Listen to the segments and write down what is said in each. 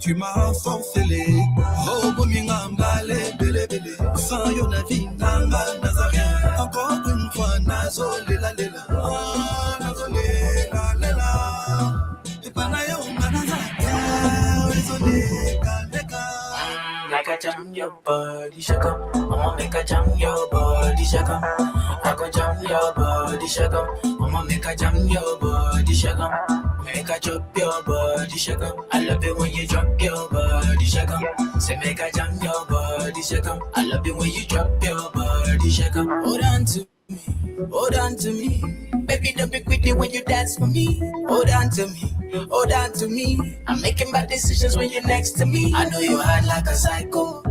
Tu m'as forcelé. Oh, bominga mbale, bele bele. Sans yo na vie, nanga nazarien. Encore une fois, nazo lela lela. Nazo lela lela. Et panayo manazaka, nazo lela lela. Like I jam your body, shaka. I'ma make a jam your body, shaka. I go jam your body, shaka. I'ma make a jam your body, shaka. Make a drop your body, shaka. I love it when you drop your body, shaka. Say make a jam your body, shaka. I love it when you drop your body, shaka. Hold on to me, hold on to me. Baby, don't be quick when you dance for me. Hold on to me, hold on to me. I'm making bad decisions when you're next to me. I know you hard like a psycho.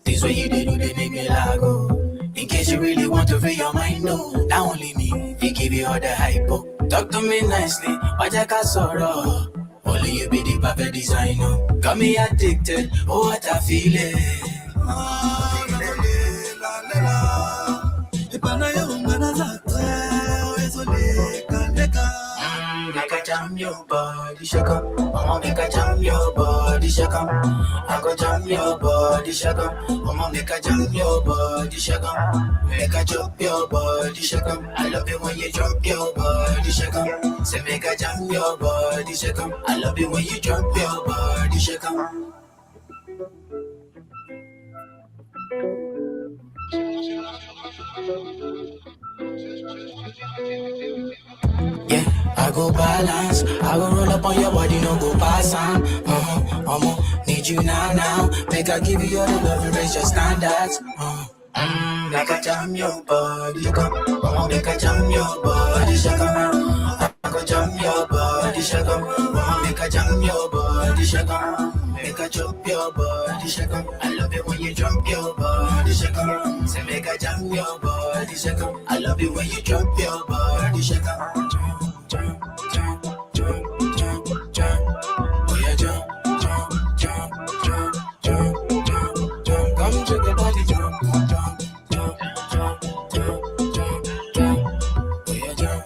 Things when you do, they make me lago. In case you really want to free your mind, no. Not only me, they give you all the hypo. Talk to me nicely, Wajaka sorrow. Only you be the perfect designer. Got me addicted, oh what I feel it. Make a jam your body, shaka. I'ma make a jam your body, shaka. I go jam your body, shaka. I'ma make a jam your body, shaka. Make a drop your body, shaka. I love it when you drop your body, shaka. Say make a jam your body, shaka. I love it when you drop your body, shaka. Yeah, I go balance. I go roll up on your body, no go pass on. Need you now. Make I give you all the love and raise your standards. Like a jam your body, shaka. Make a jam your body, shaka. I go jam your body, shaka. Make a jam your body, shaka. Make a drop your body, shaka. I love it when you drop your body, shaka. Say make a jam your body, shaka. I love it when you drop your body, shaka. Jump. Oh yeah, jump. Come to the body, jump. Oh yeah, jump.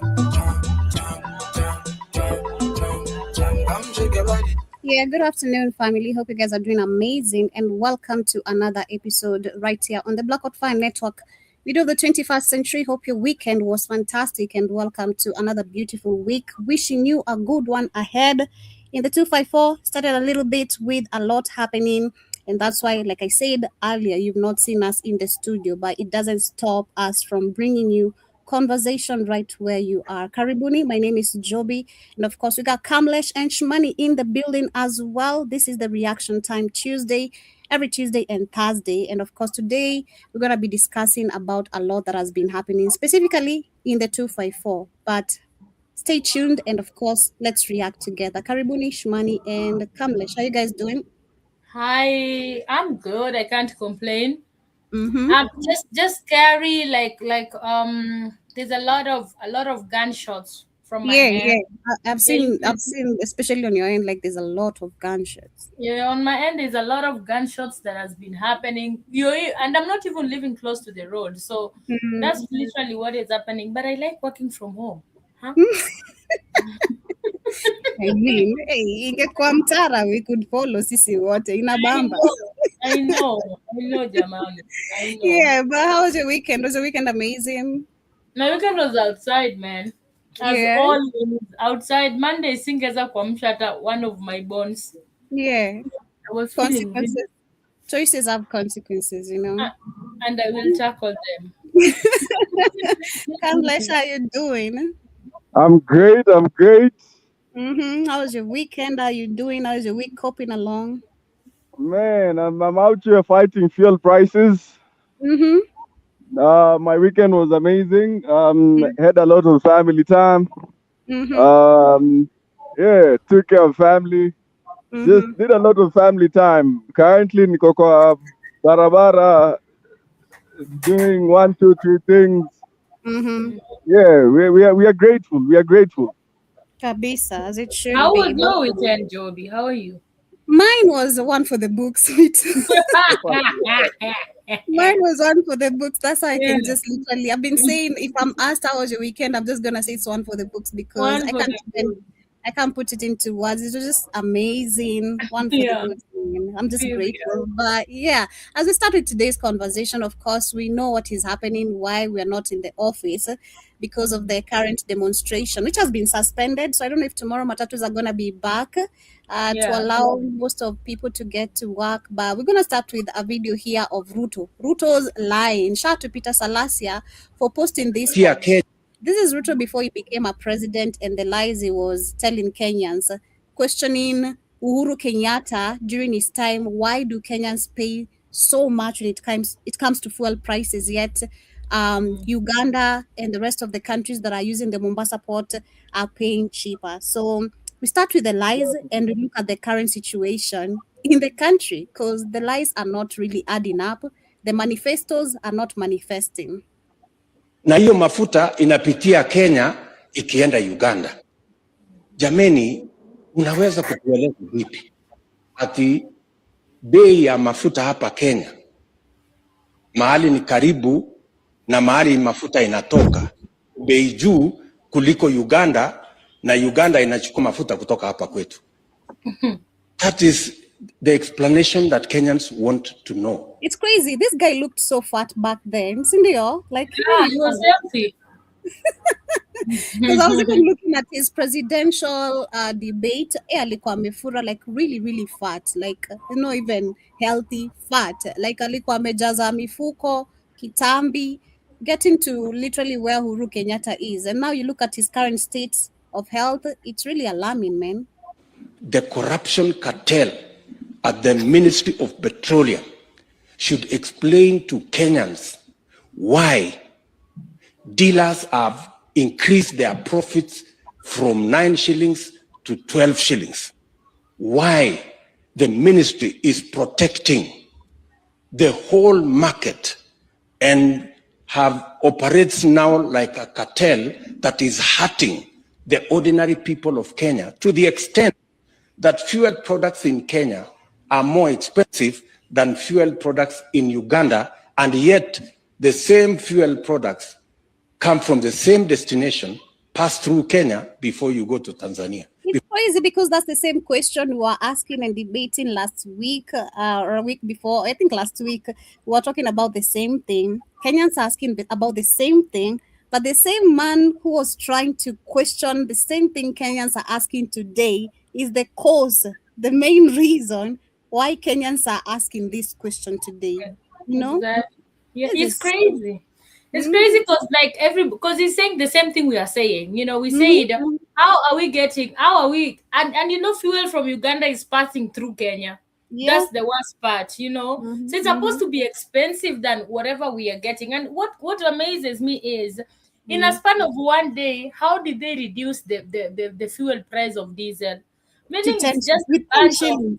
Come to the body. Yeah, good afternoon, family. Hope you guys are doing amazing, and welcome to another episode right here on the Blackout Fire Network. We do the 21st century. Hope your weekend was fantastic, and welcome to another beautiful week. Wishing you a good one ahead. In the 254, started a little bit with a lot happening, and that's why, like I said earlier, you've not seen us in the studio, but it doesn't stop us from bringing you conversation right where you are. Karibuni, my name is Joby, and of course we got Kamlesh and Shmani in the building as well. This is the Reaction Time Tuesday, every Tuesday and Thursday, and of course today we're going to be discussing about a lot that has been happening, specifically in the 254, but stay tuned, and of course let's react together. Karibuni, Shmani and Kamlesh, how you guys doing? Hi, I'm good. I can't complain. Mm-hmm. Just scary. There's a lot of gunshots from my end. Yeah. I've seen, especially on your end, like there's a lot of gunshots. Yeah, on my end, there's a lot of gunshots that has been happening. And I'm not even living close to the road, so that's literally what is happening. But I like working from home. Huh? I mean, hey, ingekuwa Mtara, we could follow sisi wote inabamba. I know, Jamani. I know. Yeah, but how was your weekend? Was your weekend amazing? My weekend was outside, man. As always, outside. Monday, singeza kuamsha hata one of my bones. Yeah. I was feeling consequences. Choices have consequences, you know. And I will tackle them. Kamlesh, how you doing? I'm great. How was your weekend? How you doing? How's your week coping along? Man, I'm out here fighting fuel prices. My weekend was amazing. Had a lot of family time. Took care of family. Just did a lot of family time. Currently, niko kwa barabara doing 1, 2, 3 things. Yeah, we are grateful. Kabisa, as it should How be. was your weekend, Joby? How are you? Mine was one for the books. Mine was one for the books. That's how I can just literally. I've been saying if I'm asked how was your weekend, I'm just gonna say it's one for the books because One for the books. I can't put it into words. It was just amazing. One for Yeah. the books. Man. I'm just Period. grateful. But yeah, as we start with today's conversation, of course, we know what is happening, why we are not in the office because of the current demonstration, which has been suspended. So I don't know if tomorrow matatus are gonna be back to Yeah. allow most of people to get to work. But we're gonna start with a video here of Ruto's line. Shout out to Peter Salasia for posting this. Here, Kenya. This is Ruto before he became a president and the lies he was telling Kenyans, questioning Uhuru Kenyatta during his time. Why do Kenyans pay so much when it comes to fuel prices? Yet Uganda and the rest of the countries that are using the Mombasa port are paying cheaper. So we start with the lies and we look at the current situation in the country because the lies are not really adding up. The manifestos are not manifesting. Na hiyo mafuta inapitia Kenya ikienda Uganda. Jameni, unaweza kutueleza vipi ati bei ya mafuta hapa Kenya mahali ni karibu na mahali mafuta inatoka bei juu kuliko Uganda, na Uganda inachukua mafuta kutoka hapa kwetu? That is the explanation that Kenyans want to know. It's crazy. This guy looked so fat back then, Cindy. Like, Yeah, he was healthy. because I was even looking at his presidential debate. Alikuwa amefura, like really, really fat. Like, not even healthy fat. Like, alikuwa amejaza mifuko, kitambi, getting to literally where Uhuru Kenyatta is. And now you look at his current state of health, it's really alarming, man. The corruption cartel at the Ministry of Petroleum should explain to Kenyans why dealers have increased their profits from 9 shillings to 12 shillings. Why the ministry is protecting the whole market and operates now like a cartel that is hurting the ordinary people of Kenya to the extent that fuel products in Kenya are more expensive than fuel products in Uganda, and yet the same fuel products come from the same destination, pass through Kenya before you go to Tanzania. It's crazy because that's the same question we were asking and debating last week or a week before. I think last week we were talking about the same thing. Kenyans asking about the same thing, but the same man who was trying to question the same thing Kenyans are asking today is the cause, the main reason why Kenyans are asking this question today. You know? Exactly. Yeah, This it's is- crazy. It's crazy because he's saying the same thing we are saying. You know, we said, how are we, and fuel from Uganda is passing through Kenya. Yeah. That's the worst part, you know. So it's supposed to be expensive than whatever we are getting. And what amazes me is, in a span of one day, how did they reduce the fuel price of diesel? Meaning To 10 it's just with a 10 bunch of- shillings.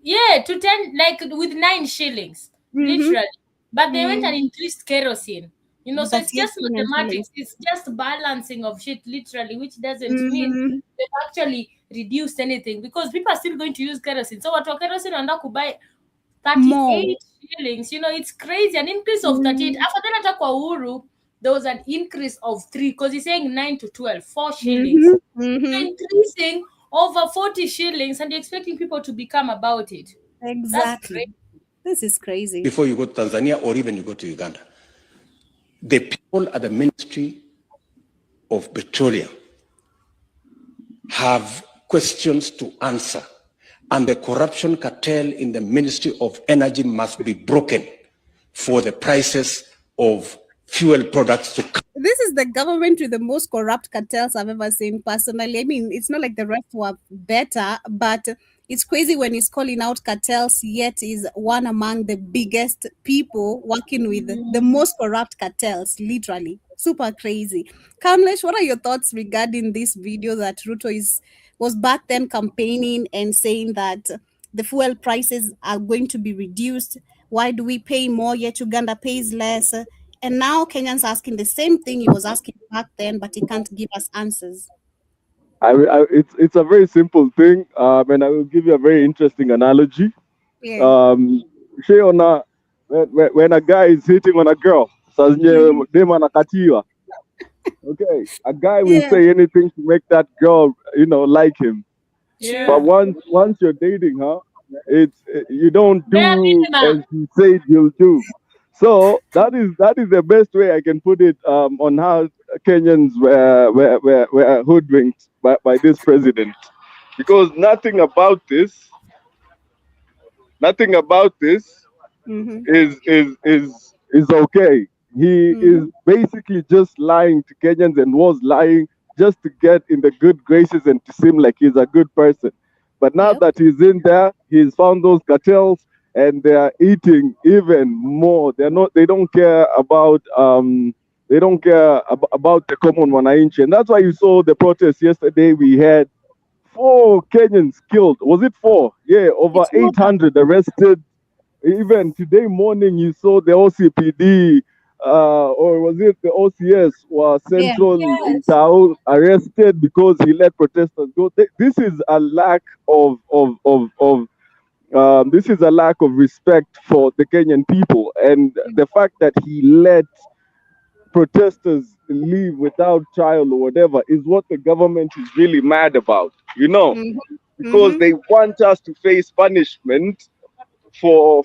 yeah, to 10, like with 9 shillings, literally. But they went and increased kerosene. You know, so But it's just yes, 10 mathematics. It's just balancing of shit, literally, which doesn't mean they've actually reduced anything because people are still going to use kerosene. So what kerosene and could buy 38 More. shillings. You know, it's crazy. An increase of 38. After then, at Uhuru, there was an increase of 3 because he's saying 9 to 12, 4 shillings. They're increasing over 40 shillings and you're expecting people to become about it. Exactly. This is crazy. Before you go to Tanzania or even you go to Uganda. The people at the Ministry of Petroleum have questions to answer, and the corruption cartel in the Ministry of Energy must be broken for the prices of fuel products to come. This is the government with the most corrupt cartels I've ever seen personally. I mean, it's not like the rest were better, but it's crazy when he's calling out cartels, yet is one among the biggest people working with the most corrupt cartels, literally. Super crazy. Kamlesh, what are your thoughts regarding this video that Ruto was back then campaigning and saying that the fuel prices are going to be reduced? Why do we pay more yet Uganda pays less? And now Kenyans asking the same thing he was asking back then, but he can't give us answers. It's a very simple thing, and I will give you a very interesting analogy. Yeah. Sheona, when a guy is hitting on a girl, so dem anakatiwa. Okay, a guy will say anything to make that girl, like him. Yeah. But once you're dating her, it's you don't do Bare minimum. as you said you'll do. So that is the best way I can put it on how Kenyans were hoodwinked by this president, because nothing about this is okay. He is basically just lying to Kenyans and was lying just to get in the good graces and to seem like he's a good person. But now that he's in there, he's found those cartels and they are eating even more. They don't care about the common wananchi. And that's why you saw the protest yesterday. We had 4 Kenyans killed. Was it 4? Yeah, over 800 arrested. Even today morning, you saw the OCPD, or was it the OCS, was central in Tao, arrested because he let protesters go. This is a lack of respect for the Kenyan people, and the fact that he let protesters leave without trial or whatever is what the government is really mad about, because they want us to face punishment for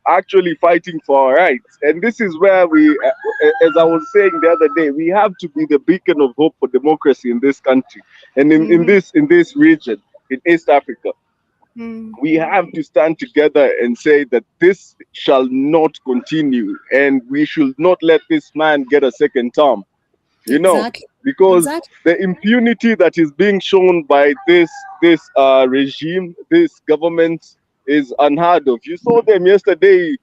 actually fighting for our rights. And this is where we, as I was saying the other day, we have to be the beacon of hope for democracy in this country and in this region, in East Africa. We have to stand together and say that this shall not continue, and we should not let this man get a second term, because the impunity that is being shown by this regime, this government, is unheard of. You saw them yesterday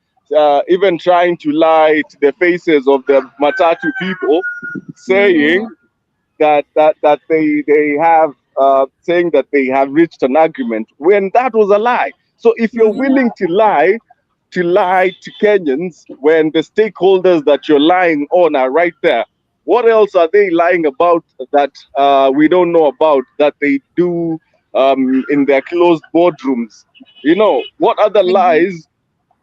even trying to lie to the faces of the Matatu people, saying that they have saying that they have reached an agreement, when that was a lie. So if you're willing to lie to Kenyans when the stakeholders that you're lying on are right there, what else are they lying about that we don't know about, that they do in their closed boardrooms? What other lies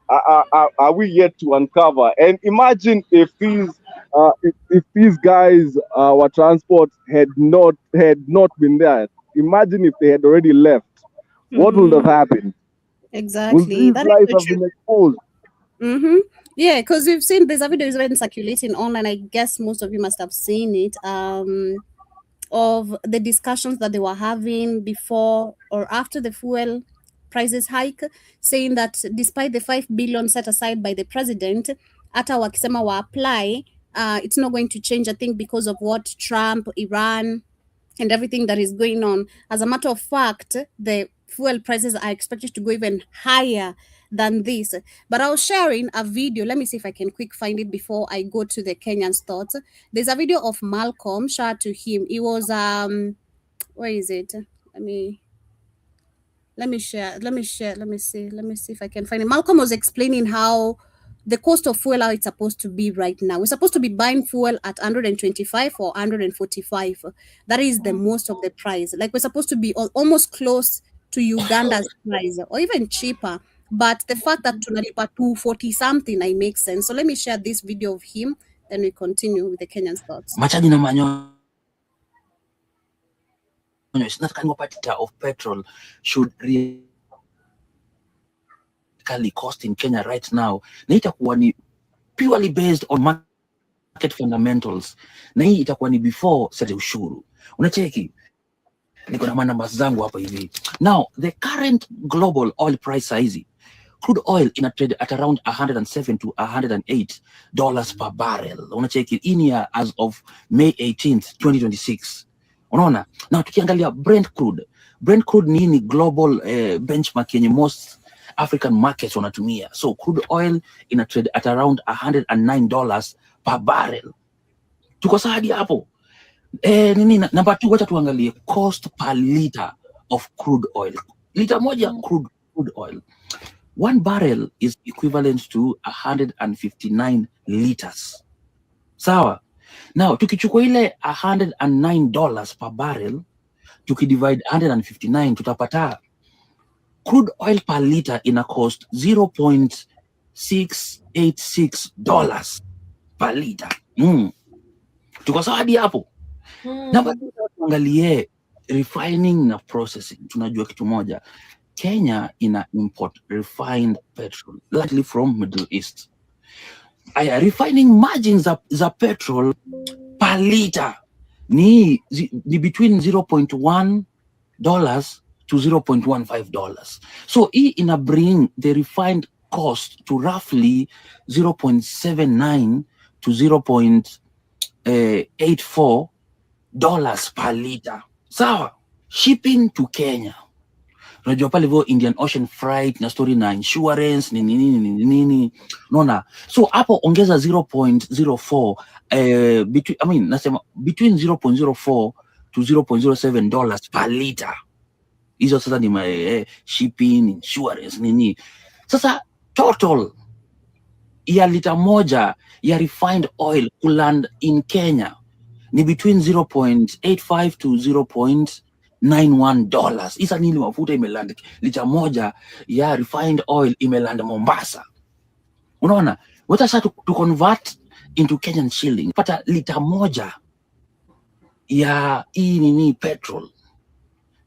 are we yet to uncover? And imagine if these guys, our transport, had not been there. Imagine if they had already left. What would have happened? Exactly. Would these lies have been exposed? Yeah, because we've seen there's a video is already circulating online. I guess most of you must have seen it. Of the discussions that they were having before or after the fuel prices hike, saying that despite the 5 billion set aside by the president, hata wakisema wa apply, it's not going to change, I think, because of what Trump, Iran, and everything that is going on. As a matter of fact, the fuel prices are expected to go even higher than this. But I was sharing a video. Let me see if I can quick find it before I go to the Kenyan's thoughts. There's a video of Malcolm. Shout out to him. It was where is it? Let me share. Let me see if I can find it. Malcolm was explaining how the cost of fuel, how it's supposed to be right now. We're supposed to be buying fuel at 125 or 145. That is the most of the price. Like, we're supposed to be almost close to Uganda's price or even cheaper. But the fact that tunalipa 240 something, I make sense. So let me share this video of him, then we continue with the Kenyan's thoughts. Machaji na manyo that kind of petrol should really cost in Kenya right now. Na itakuwa ni purely based on market fundamentals. Na hii itakuwa ni before sasa ushuru. Unacheki? Niko na numbers zangu hapa hivi. Now, the current global oil price size, crude oil in a trade at around $107 to $108 per barrel. Unacheki in here as of May 18th, 2026. Unaona? Now tukiangalia Brent crude ni global benchmark yenye most African markets wanatumia. So crude oil in a trade at around $109 per barrel. Tuko saadi hapo. Number 2, wacha tuangalie cost per liter of crude oil. Liter moja crude oil. 1 barrel is equivalent to 159 liters. Sawa? Now, tukichukua ile $109 per barrel, tukidivide 159, tutapata crude oil per liter ina cost $686 per liter. Tuko sawa hadi hapo. Na bado tuangalie refining na processing. Tunajua kitu moja, Kenya ina import refined petrol largely from Middle East. Refining margins za petrol per liter ni between $0.1 to $0.15. So hii ina bring the refined cost to roughly $0.79 to $0.84 per liter. Sawa. Shipping to Kenya, unajua pale hivyo Indian Ocean freight na story na insurance nini. Unaona? So hapo ongeza 0.04 between $0.04 to $0.07 per liter. Hizo sasa ni shipping, insurance nini. Sasa total ya lita moja ya refined oil kuland in Kenya ni between $0.85 to $0.91. Isa nili mafuta imeland lita moja ya refined oil imeland Mombasa. Unaona? Wata sasa to convert into Kenyan shilling, pata lita moja ya nini petrol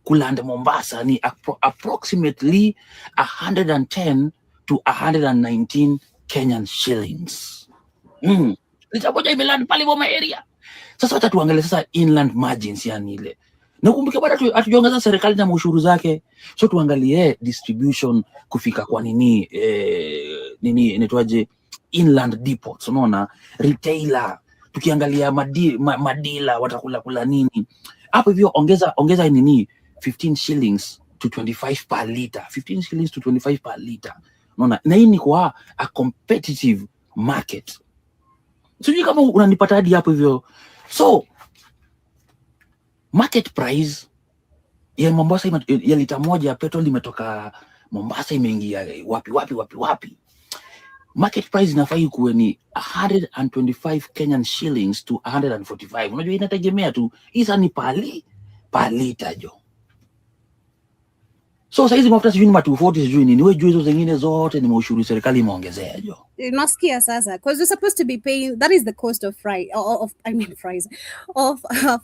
kuland Mombasa ni approximately 110 to 119 Kenyan shillings. Lita moja imeland pale Boma area. Sasa hata tuangalie sasa inland margins yani ile. Na kumbuka bado hatujaongeza serikali na ushuru zake. So tuangalie distribution kufika kwa nini inaitwaje inland depots, unaona, retailer, tukiangalia madila watakula nini. Hapo hivyo ongeza nini 15 shillings to 25 per liter. 15 shillings to 25 per liter. Unaona? Na hii ni kwa a competitive market. Sijui kama unanipata hadi hapo hivyo. So market price ya Mombasa ya lita moja ya petrol imetoka Mombasa imeingia wapi. Market price inafai kuwe ni 125 Kenyan shillings to 145. Unajua inategemea tu. Isa ni pali lita jo. So saizi mafuta sijui ni 240 sijui nini. Wewe jua hizo zingine zote ni maushuru serikali imeongezea jo. Nasikia sasa, because you're supposed to be paying, that is the cost of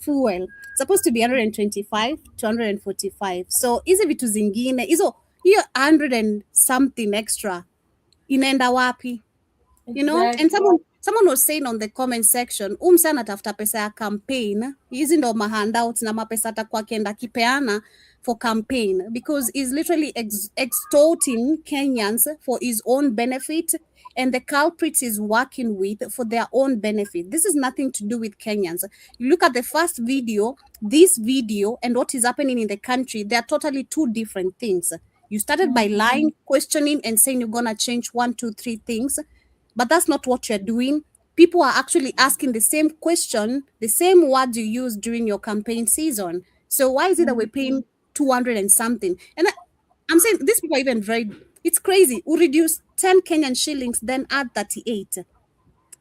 fuel. It's supposed to be 125 to 145. So hizi vitu zingine, hiyo 100 and something extra inaenda wapi? You know? And someone was saying on the comment section, sana tafuta pesa ya campaign, hizi ndo handouts na mapesa atakuwa kienda kipeana for campaign, because he's literally extorting Kenyans for his own benefit, and the culprits he's working with for their own benefit. This is nothing to do with Kenyans. You look at the first video, this video, and what is happening in the country, they are totally two different things. You started by lying, questioning, and saying you're going to change 1, 2, 3 things, but that's not what you're doing. People are actually asking the same question, the same words you used during your campaign season. So why is it that we're paying 200 and something? And I'm saying these people are even very, it's crazy. We reduce 10 Kenyan shillings, then add 38.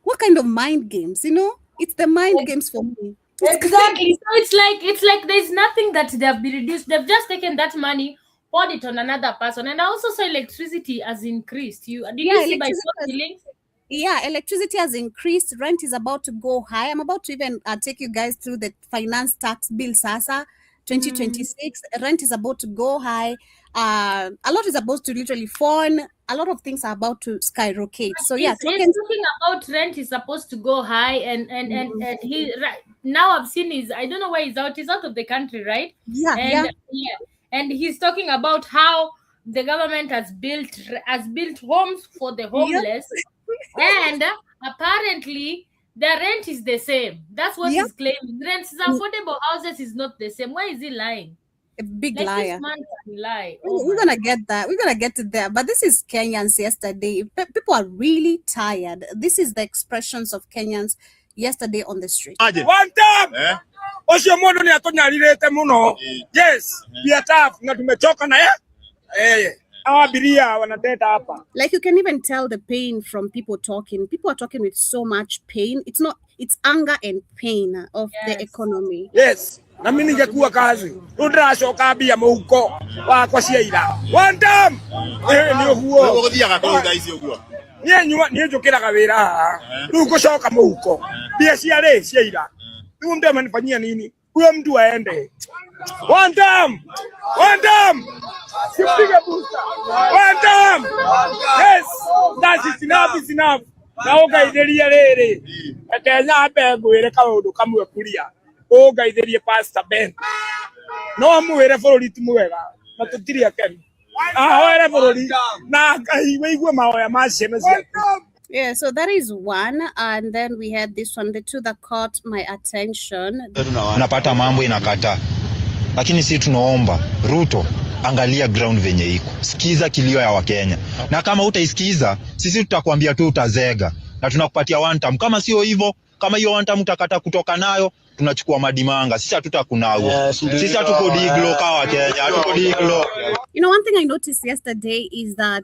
What kind of mind games, you know? It's the mind games for me. Exactly. So it's like there's nothing that they have been reduced. They've just taken that money, poured it on another person. And I also saw electricity has increased. Did you see by 4 shillings? Yeah, electricity has increased. Rent is about to go high. I'm about to even take you guys through the finance tax bill, SASA 2026. Rent is about to go high. A lot is about to literally fall. A lot of things are about to skyrocket. So yeah, talking about rent is supposed to go high, and he now I've seen I don't know why he's out. He's out of the country, right? Yeah. And he's talking about how the government has built homes for the homeless. And apparently the rent is the same. That's what he's claiming. Rents, affordable houses is not the same. Why is he lying? A big liar. This man can lie. We're gonna get that. We're gonna get to there. But this is Kenyans yesterday. People are really tired. This is the expressions of Kenyans yesterday on the street. One time. Oshomono ni atonyalilete muno. Yes, we are tough. Na tumechoka na like you can even tell the pain from people talking. People are talking with so much pain. It's anger and pain of the economy. Yes. Na mimi ningekuwa kazi. Udrashoka bia muhuko wa kwa ciira. One time. Ni huo. niye njukiraga wira haha riu ngucoka muhuko mbia cia ira riu ndio amenifanyia nini huyo mtu aende one time sipige booster one time yes that is enough na ugaithirie riri Kenya mbengwire kaundu kamwe kuria ugaithirie Pastor Ben no amwire bururi ti mwega na tutiri akeni ahore bururi na ngai igwe maoya ma ciana ciaku. Yeah, so that is one, and then we had this one, the two that caught my attention. Unapata mambo inakataa, lakini sisi tunaomba Ruto, angalia ground venye iko, sikiza kilio ya Wakenya, na kama utaisikiza sisi tutakwambia tu utazega na tunakupatia one time. Kama sio hivyo, kama hiyo one time utakata kutoka nayo, tunachukua madimanga. Sisi hatutakunao, sisi hatuko diglo kwa Wakenya, hatuko diglo. You know, one thing I noticed yesterday is that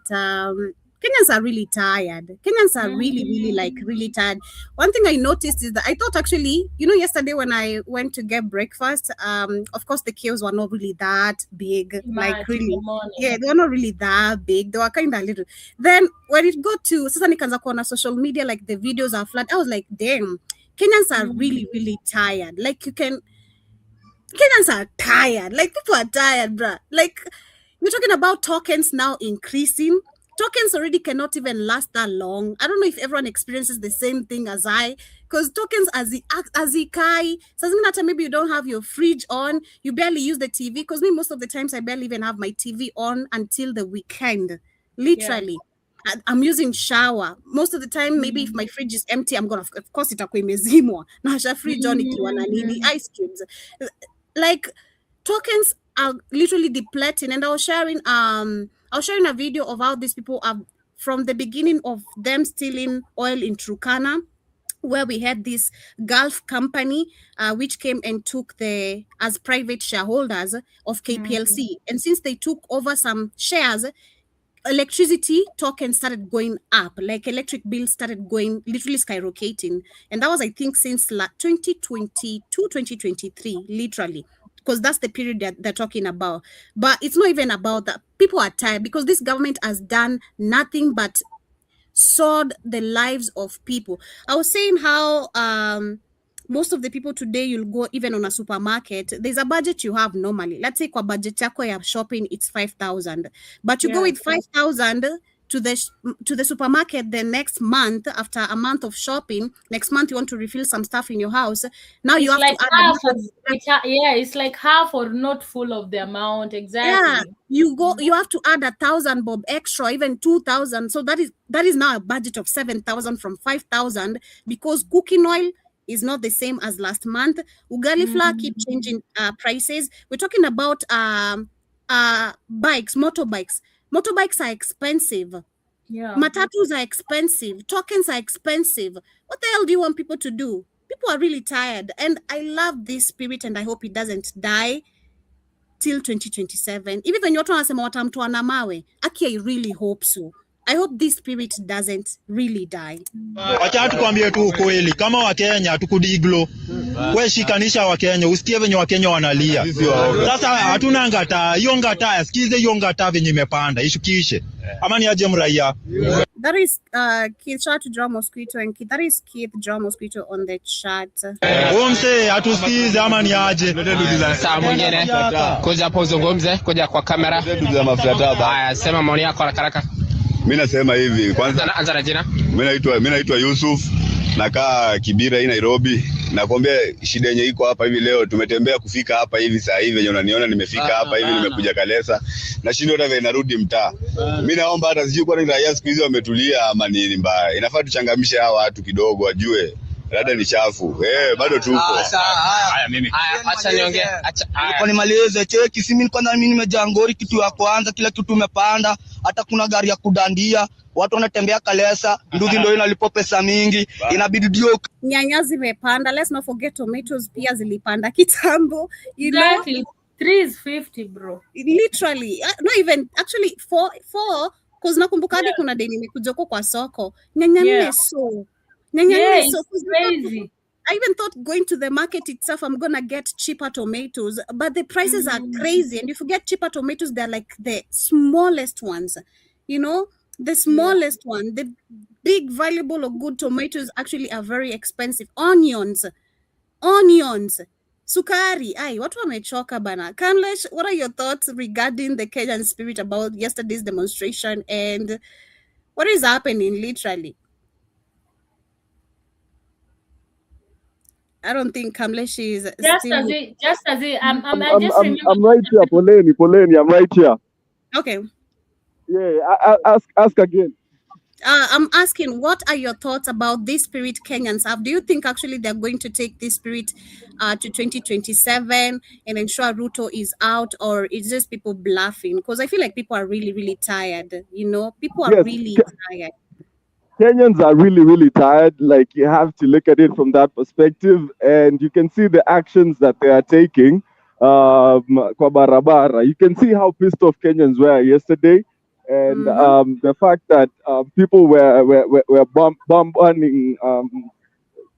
Kenyans are really tired. Kenyans are really tired. One thing I noticed is that I thought actually, you know, yesterday when I went to get breakfast, of course the queues were not really that big. Yeah, they were not really that big. They were kind of little. Then when it got to sasa nikaanza kuona social media, like the videos are flat, I was like, damn, Kenyans are really tired. Like Kenyans are tired. Like people are tired, bruh. Like we're talking about tokens now increasing. Tokens already cannot even last that long. I don't know if everyone experiences the same thing as I, because tokens as kai, so maybe you don't have your fridge on, you barely use the TV, because me most of the times I barely even have my TV on until the weekend. Literally. Yeah. I'm using shower. Most of the time, maybe if my fridge is empty, I'm gonna, of course itakuwa imezimwa. Na hasha fridge on ikiwa na nini, ice cubes. Like tokens are literally depleting, and I was sharing a video of how these people are from the beginning of them stealing oil in Turkana, where we had this Gulf company which came and took as private shareholders of KPLC. And since they took over some shares, electricity tokens started going up, like electric bills started going literally skyrocketing. And that was, I think, since 2022, 2023, literally. Because that's the period that they're talking about. But it's not even about that. People are tired because this government has done nothing but sawed the lives of people. I was saying how most of the people today, you'll go even on a supermarket, there's a budget you have normally. Let's say kwa budget yako ya shopping, it's 5,000. But you go with 5,000 to the supermarket the next month, after a month of shopping. Next month you want to refill some stuff in your house. Now you have to add it's like half or not full of the amount. Exactly. Yeah, you have to add 1,000 bob extra, even 2,000. So that is now a budget of 7,000 from 5,000, because cooking oil is not the same as last month. Ugali flour keep changing prices. We're talking about motorbikes. Motorbikes are expensive. Yeah. Matatus are expensive. Tokens are expensive. What the hell do you want people to do? People are really tired. And I love this spirit, and I hope it doesn't die till 2027. Even when you're trying to say watamtoa na mawe, I really hope so. I hope this spirit doesn't really die. Wacha tukwambie tu ukweli, kama Wakenya hatukudiglo. Wewe shikanisha Wakenya, usikie venye Wakenya wanalia. Sasa hatuna ngata, hiyo ngata, sikize hiyo ngata venye imepanda, ishukishe. Ama ni aje mraia. That is Keith, shout to Draw Mosquito, and that is Keith Draw Mosquito on the chat. Mse hatusikize ama ni aje. Saa mwingine kuja hapo uzungumze, kuja kwa kamera. Haya, sema maoni yako haraka. Mimi nasema hivi, kwanza anza na jina. Mimi naitwa Yusuf, nakaa Kibira hii Nairobi. Nakwambia shida yenye iko hapa hivi leo, tumetembea kufika hapa hivi saa hivi yenye unaniona nimefika hapa hivi, nimekuja Kalesa na shindo hata vile narudi mtaa. Mimi naomba hata sijui kwa nini raia siku hizi wametulia ama nini mbaya. Inafaa tuchangamshe hawa watu kidogo wajue rada ni chafu. Bado tuko. Haya mimi. Acha niongee. Kwa nimalize cheki, si mimi kwanza mimi nimejaa ngori, kitu ya kwanza kila kitu umepanda, hata kuna gari ya kudandia, watu wanatembea Kalesa, ndugu ndio inalipo pesa mingi, inabidi dio nyanya zimepanda. Let's not forget tomatoes pia zilipanda kitambo. You know, 350 bro. Literally, not even actually 4 cause nakumbuka hadi kuna deni nimekuja kwa soko. Nyanya nne so. It's crazy. I even thought going to the market itself, I'm gonna get cheaper tomatoes, but the prices are crazy. And if you get cheaper tomatoes, they're like the smallest ones, you know. The smallest one, the big, valuable or good tomatoes actually are very expensive. Onions, sukari. Ay, watu wamechoka bana. Kamlesh, what are your thoughts regarding the Kenyan spirit about yesterday's demonstration and what is happening literally? I don't think Kamlesh is I'm just remember. I'm right here, Poleni, I'm right here. Okay. Yeah, ask again. I'm asking, what are your thoughts about this spirit Kenyans have? Do you think actually they're going to take this spirit to 2027 and ensure Ruto is out, or is just people bluffing? Because I feel like people are really, really tired. People are really tired. Kenyans are really, really tired. Like, you have to look at it from that perspective, and you can see the actions that they are taking. Kwa barabara, you can see how pissed off Kenyans were yesterday, and the fact that people were bombarding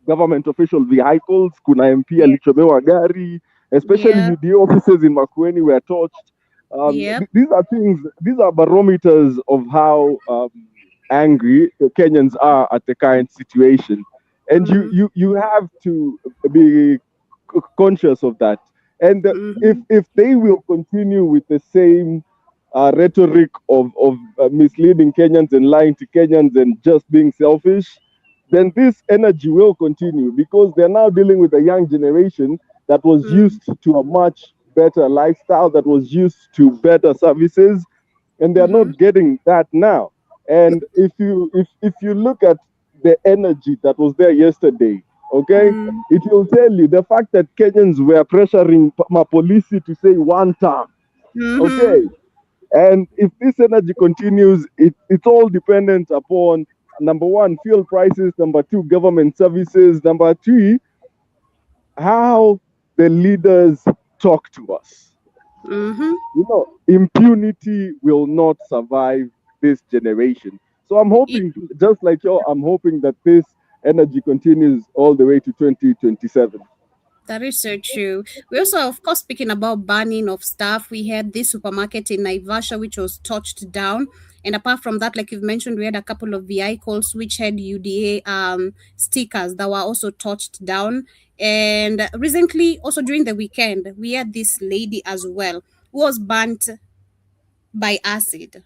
government official vehicles. Kuna MP alichomewa gari, especially UDA offices in Makueni were torched. These are barometers of how angry the Kenyans are at the current situation, and you have to be conscious of that. And if they will continue with the same rhetoric of misleading Kenyans and lying to Kenyans and just being selfish, then this energy will continue, because they're now dealing with a young generation that was used to a much better lifestyle, that was used to better services, and they're not getting that now. And if you look at the energy that was there yesterday, okay, it will tell you the fact that Kenyans were pressuring Mapolisi to say one term, okay. And if this energy continues, it's all dependent upon, number one, fuel prices, number two, government services, number three, how the leaders talk to us. Impunity will not survive this generation. So I'm hoping, just like you, I'm hoping that this energy continues all the way to 2027. That is so true. We also, of course, speaking about banning of stuff, we had this supermarket in Naivasha which was touched down. And apart from that, like you've mentioned, we had a couple of vehicles which had UDA stickers that were also touched down. And recently, also during the weekend, we had this lady as well who was burnt by acid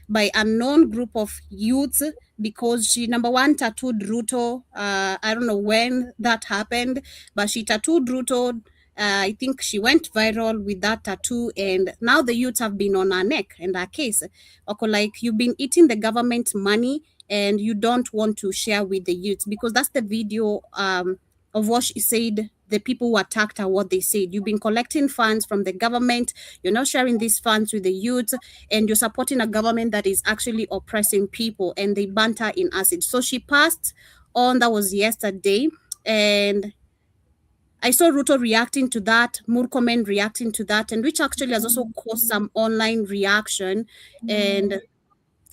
by a known group of youths, because she, number one, tattooed Ruto. I don't know when that happened, but she tattooed Ruto. I think she went viral with that tattoo, and now the youths have been on her neck and her case. Okay, like, you've been eating the government money and you don't want to share with the youths, because that's the video of what she said. The people who attacked her, what they said: you've been collecting funds from the government, you're not sharing these funds with the youth, and you're supporting a government that is actually oppressing people. And they burnt her in acid. So she passed on. That was yesterday. And I saw Ruto reacting to that, Murkomen reacting to that, and which actually has also caused some online reaction. And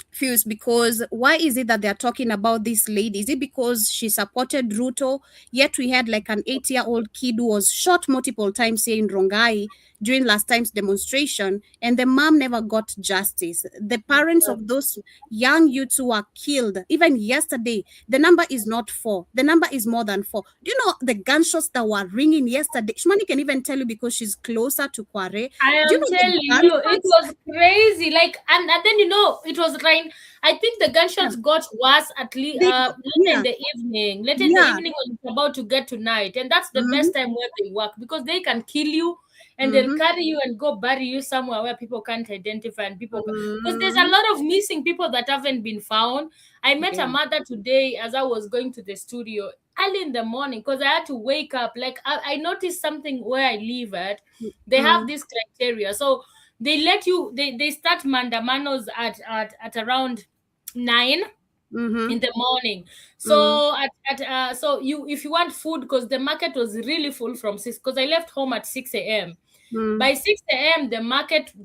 fuse, because why is it that they're talking about this lady? Is it because she supported Ruto? Yet we had like an 8-year-old kid who was shot multiple times here in Rongai during last time's demonstration, and the mom never got justice. The parents of those young youths who were killed, even yesterday, the number is not 4. The number is more than 4. Do you know the gunshots that were ringing yesterday? Shumani can even tell you because she's closer to Kware. I am telling you, it was crazy. Like, and then it was like, I think the gunshots got worse at least later in the evening. Later in the evening when it's about to get to night, and that's the best time where they work, because they can kill you and they'll carry you and go bury you somewhere where people can't identify, and people, because there's a lot of missing people that haven't been found. I met a mother today as I was going to the studio early in the morning, because I had to wake up. Like, I noticed something where I live at. They have this criteria, so they let you. They start mandamanos at around 9 in the morning. So so if you want food, because the market was really full from 6, because I left home at 6 a.m. By 6 a.m. the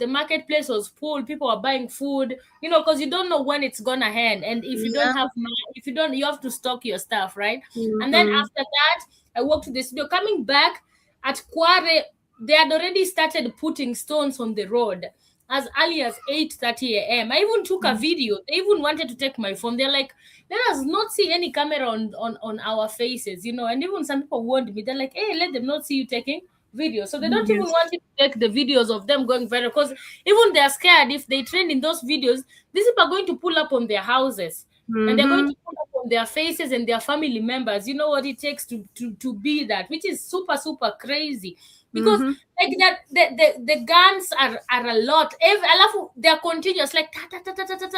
marketplace was full. People are buying food, because you don't know when it's gonna end, and if you don't have money, you have to stock your stuff, right? And then after that, I walked to the studio. Coming back at Kware, they had already started putting stones on the road. as early as 8:30 a.m. I even took a video. They even wanted to take my phone. They're like, let us not see any camera on our faces, you know. And even some people warned me. They're like, hey, let them not see you taking videos. So they don't even want you to take the videos of them going viral, because even they're scared if they trend in those videos, these people are going to pull up on their houses. And they're going to pull up on their faces and their family members. You know what it takes to be that, which is super, super crazy. Because like that, the guns are a lot. They're continuous, like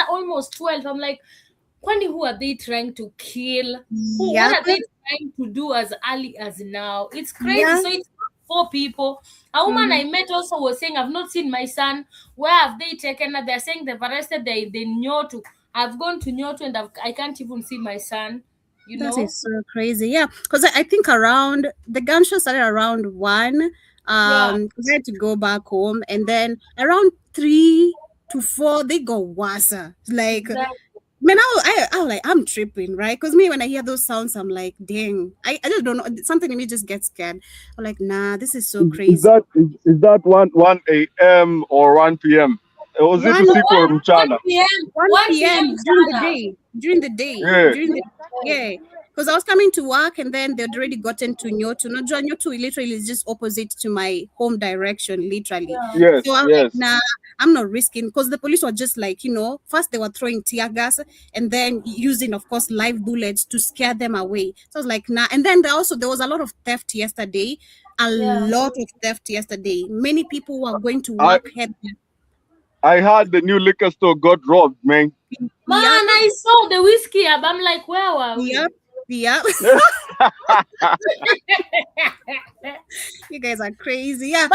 almost 12. I'm like, Kwani, who are they trying to kill? What are they trying to do as early as now? It's crazy. So it's 4 people. A woman I met also was saying, I've not seen my son. Where have they taken her? They're saying they've arrested the Nyotu. I've gone to Nyotu and I can't even see my son. You know? That is so crazy. Yeah, because I think around the gunshot started around 1. I had to go back home, and then around 3 to 4 they go worse. Like, man, I was like, I'm tripping, right? Because me, when I hear those sounds, I'm like, dang, I just don't know. Something in me just gets scared. I'm like, nah, this is so crazy. Is that 1 a.m. or 1 p.m.? Was it usiku or mchana? 1 p.m. during the day. Yeah. Because I was coming to work, and then they'd already gotten to Nyotu. Nyotu literally is just opposite to my home direction, literally. Yes, so I'm like, nah, I'm not risking, because the police were just like, you know, first they were throwing tear gas and then using, of course, live bullets to scare them away. So I was like, nah. And then there was a lot of theft yesterday. Many people were going to work. I heard the new liquor store got robbed, man. Man, I saw the whiskey up. I'm like, where were we? Yep. You guys are crazy. Yeah.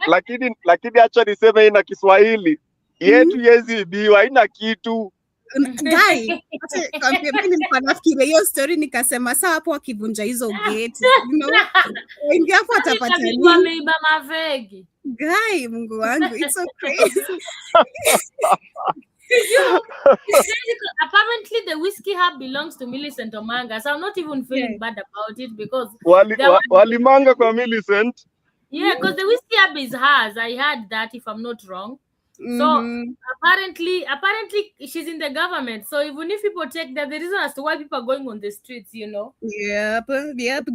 Lakini acha niseme na Kiswahili. Yetu yezi biwa haina kitu. Guy, mimi nilikuwa nafikiria hiyo story, nikasema saa hapo akivunja hizo gate, you know, ingia hapo atapata nini? Wameiba mavegi. Guy, Mungu wangu, it's so crazy. Apparently the whiskey hub belongs to Millicent Omanga, so I'm not even feeling bad about it, because walimanga kwa Millicent. Yeah, because the whiskey hub is hers. I heard that, if I'm not wrong. So apparently she's in the government. So even if people take that, the reason as to why people are going on the streets, you know. Yep.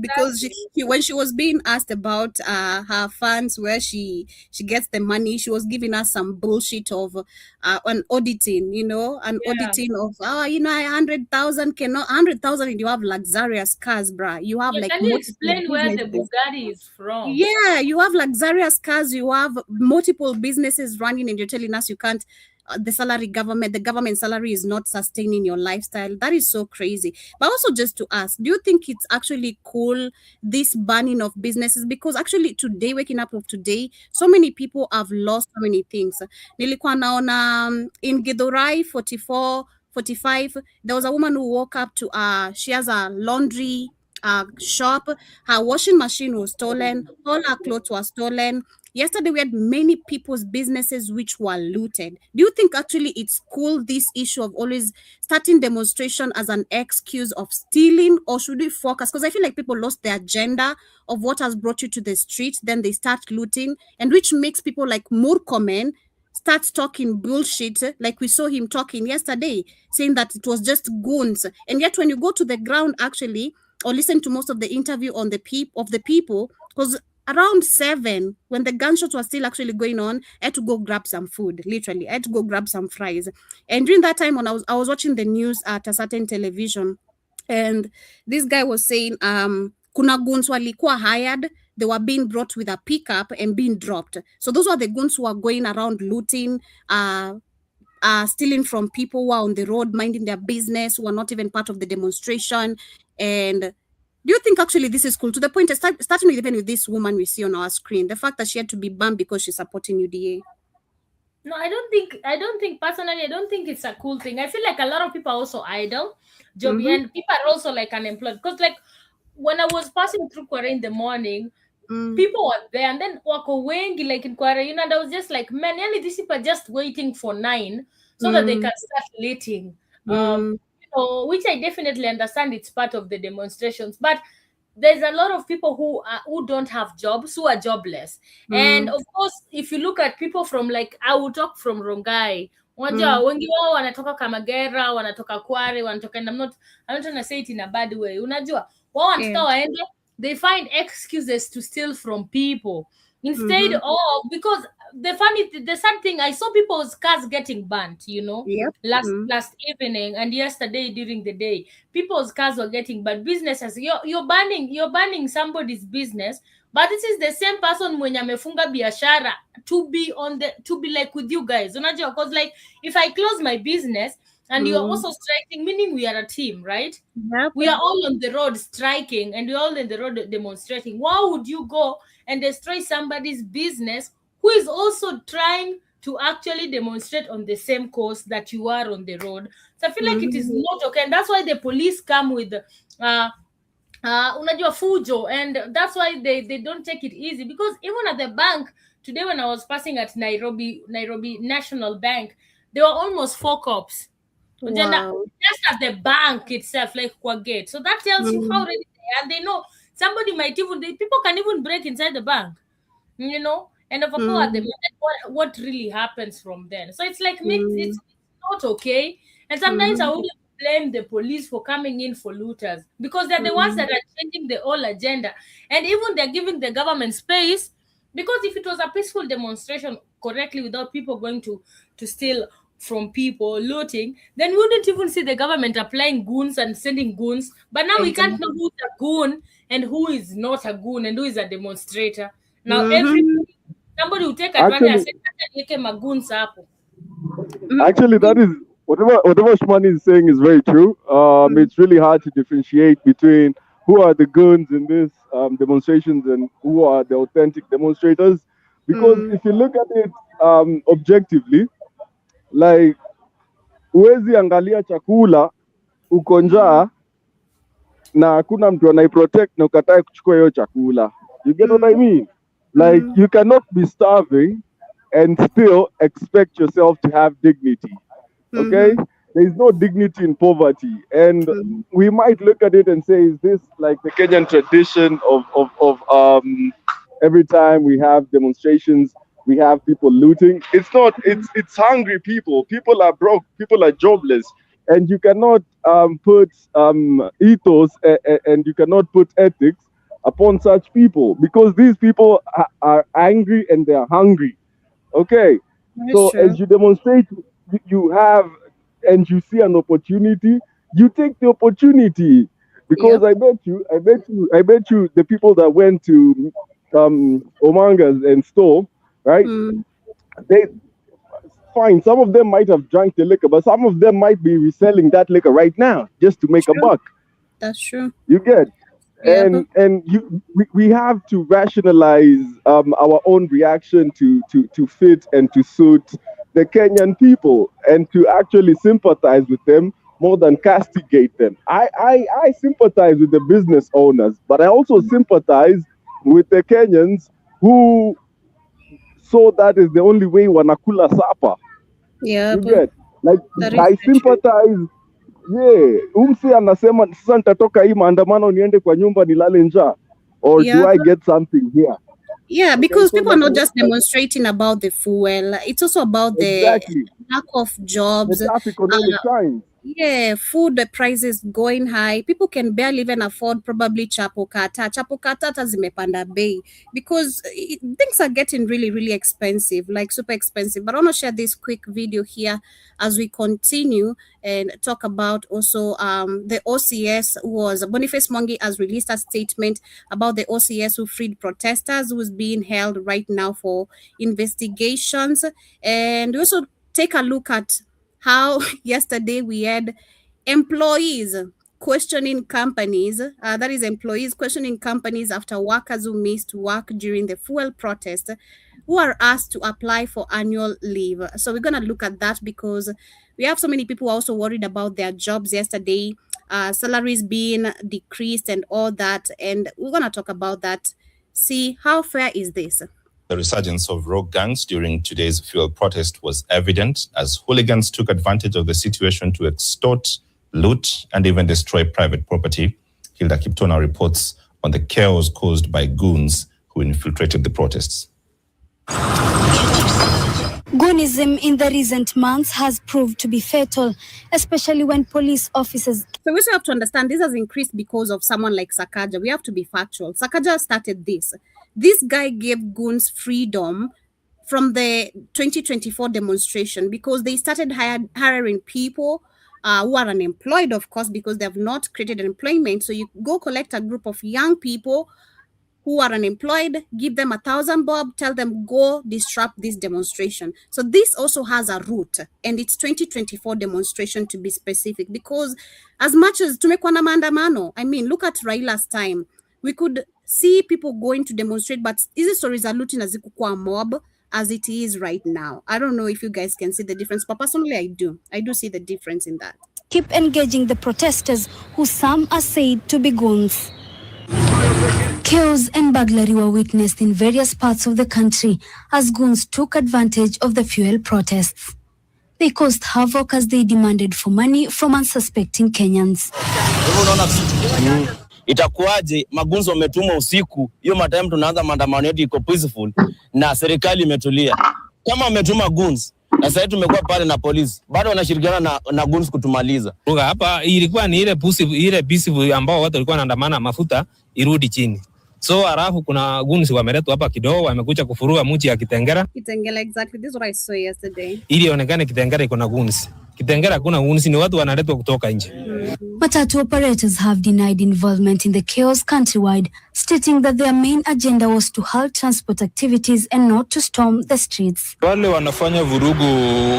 Because she when she was being asked about her funds, where she gets the money, she was giving us some bullshit of an auditing, you know, auditing of 100,000 cannot 100,000 and you have luxurious cars, bruh. You have Can you explain where the Bugatti is from? Yeah, you have luxurious cars, you have multiple businesses running, and you're telling us you can't. The government salary is not sustaining your lifestyle. That is so crazy. But also, just to ask, do you think it's actually cool, this banning of businesses? Because actually today, waking up of today, so many people have lost so many things. Nilikuwa naona in Githurai 45, there was a woman who woke up to she has a laundry shop. Her washing machine was stolen, all her clothes were stolen. Yesterday, we had many people's businesses which were looted. Do you think actually it's cool, this issue of always starting demonstration as an excuse of stealing, or should we focus? Because I feel like people lost their agenda of what has brought you to the street, then they start looting, and which makes people like Murkomen start talking bullshit, like we saw him talking yesterday, saying that it was just goons. And yet when you go to the ground actually, or listen to most of the interview on the people, because around 7, when the gunshots were still actually going on, I had to go grab some food. Literally, I had to go grab some fries. And during that time, when I was watching the news at a certain television, and this guy was saying, kuna goons walikuwa hired. They were being brought with a pickup and being dropped. So those were the goons who are going around looting, stealing from people who are on the road, minding their business, who are not even part of the demonstration. And do you think actually this is cool? To the point, starting even with this woman we see on our screen, the fact that she had to be banned because she's supporting UDA. No, I don't think personally, I don't think it's a cool thing. I feel like a lot of people are also idle, Joby, and people are also like unemployed. Because like when I was passing through Kware in the morning, people were there, and then wako wengi like in Kware, you know, and I was just like, man, these people are just waiting for 9 so that they can start letting. Which I definitely understand, it's part of the demonstrations. But there's a lot of people who don't have jobs, who are jobless. And of course, if you look at people from, like, I will talk from Rongai. Unajua wengi wao wanatoka Kamagera, wanatoka Kware, wanatoka, and I'm not trying to say it in a bad way. Unajua wao wanataka waende, they find excuses to steal from people instead of, because the sad thing, I saw people's cars getting burnt, you know, last evening and yesterday during the day. People's cars were getting burnt. Businesses, you're banning somebody's business, but this is the same person mwenye amefunga biashara to be like with you guys. Unajua, because like if I close my business and you're also striking, meaning we are a team, right? We are all on the road striking and we're all in the road demonstrating. Why would you go and destroy somebody's business who is also trying to actually demonstrate on the same course that you are on the road? So I feel like it is not okay, and that's why the police come with unajua fujo, and that's why they don't take it easy. Because even at the bank today, when I was passing at Nairobi National Bank, there were almost 4 cops. Wow. Just at the bank itself, like kwa gate. So that tells you how ready they are. And they know somebody might even, people can even break inside the bank, you know, and of course, what really happens from then. So it's like, it's not okay. And sometimes I would blame the police for coming in for looters, because they're the ones that are changing the whole agenda. And even they're giving the government space, because if it was a peaceful demonstration correctly without people going to steal from people, looting, then we wouldn't even see the government applying goons and sending goons. But now we can't know who's a goon and who is not a goon and who is a demonstrator. Now somebody will take advantage and say, goons up. Actually, that is whatever Shmani is saying is very true. It's really hard to differentiate between who are the goons in this demonstrations and who are the authentic demonstrators. Because if you look at it objectively, like huwezi angalia chakula uko njaa na hakuna mtu anaiprotect na ukatae kuchukua hiyo chakula. You get what I mean? Like you cannot be starving and still expect yourself to have dignity. Okay? There is no dignity in poverty. And we might look at it and say, is this like the Kenyan tradition of every time we have demonstrations, we have people looting? It's not. It's hungry people. People are broke. People are jobless, and you cannot put ethos and you cannot put ethics upon such people, because these people are angry and they are hungry. Okay, so as you demonstrate, you have and you see an opportunity, you take the opportunity, because I bet you, the people that went to Omanga's and stole. Right? They fine. Some of them might have drank the liquor, but some of them might be reselling that liquor right now just to make a buck. That's true. You get, and we have to rationalize our own reaction to fit and to suit the Kenyan people, and to actually sympathize with them more than castigate them. I sympathize with the business owners, but I also sympathize with the Kenyans who. So that is the only way wanakula sapa. Yeah, you get? Like I sympathize. Yeah, umsi anasema sasa nitatoka hii maandamano niende kwa nyumba nilale njaa, or do I get something here? Yeah, because people are not just demonstrating about the fuel. It's also about the lack of jobs. The economic times. Yeah, food prices going high. People can barely even afford probably chapokata. Chapokata zimepanda bei because things are getting really, really expensive, like super expensive. But I want to share this quick video here as we continue and talk about also the OCS was Boniface Mwangi has released a statement about the OCS who freed protesters who is being held right now for investigations. And we also take a look at how yesterday we had employees questioning companies, that is employees questioning companies after workers who missed work during the fuel protest who are asked to apply for annual leave. So we're going to look at that because we have so many people also worried about their jobs yesterday, salaries being decreased and all that. And we're going to talk about that. See, how fair is this? The resurgence of rogue gangs during today's fuel protest was evident as hooligans took advantage of the situation to extort, loot, and even destroy private property. Hilda Kiptona reports on on the chaos caused by goons who infiltrated the protests. Goonism in the recent months has proved to be fatal, especially when police officers... So we also have to understand this has increased because of someone like Sakaja. We have to be factual. Sakaja started this. This guy gave goons freedom from the 2024 demonstration because they started hiring people who are unemployed, of course, because they have not created employment. So you go collect a group of young people who are unemployed, give them 1,000 bob, tell them go disrupt this demonstration. So this also has a root, and it's 2024 demonstration to be specific, because as much as tumekuwa na maandamano, I mean, look at Raila's time. We could see people going to demonstrate, but hizi stories are looting as a mob as it is right now. I don't know if you guys can see the difference, but personally I do. I do see the difference in that. Keep engaging the protesters, who some are said to be goons. Chaos and burglary were witnessed in various parts of the country as goons took advantage of the fuel protests. They caused havoc as they demanded for money from unsuspecting Kenyans. Itakuwaje magunzo wametumwa usiku, hiyo matime tunaanza maandamano yetu iko peaceful na serikali imetulia. Kama wametuma goons na sasa tumekuwa pale na polisi, bado wanashirikiana na goons kutumaliza. Hapa ilikuwa ni ile peaceful ambao watu walikuwa wanaandamana mafuta irudi chini. So halafu kuna goons wameletwa hapa kidogo, wamekuja kufurua mji ya Kitengela. Kitengela, exactly. This is what I saw yesterday. Ili ionekane Kitengela iko na goons. Kitengela hakuna goons, ni watu wanaletwa kutoka nje. Matatu operators have denied involvement in the chaos countrywide, stating that their main agenda was to halt transport activities and not to storm the streets. Wale wanafanya vurugu,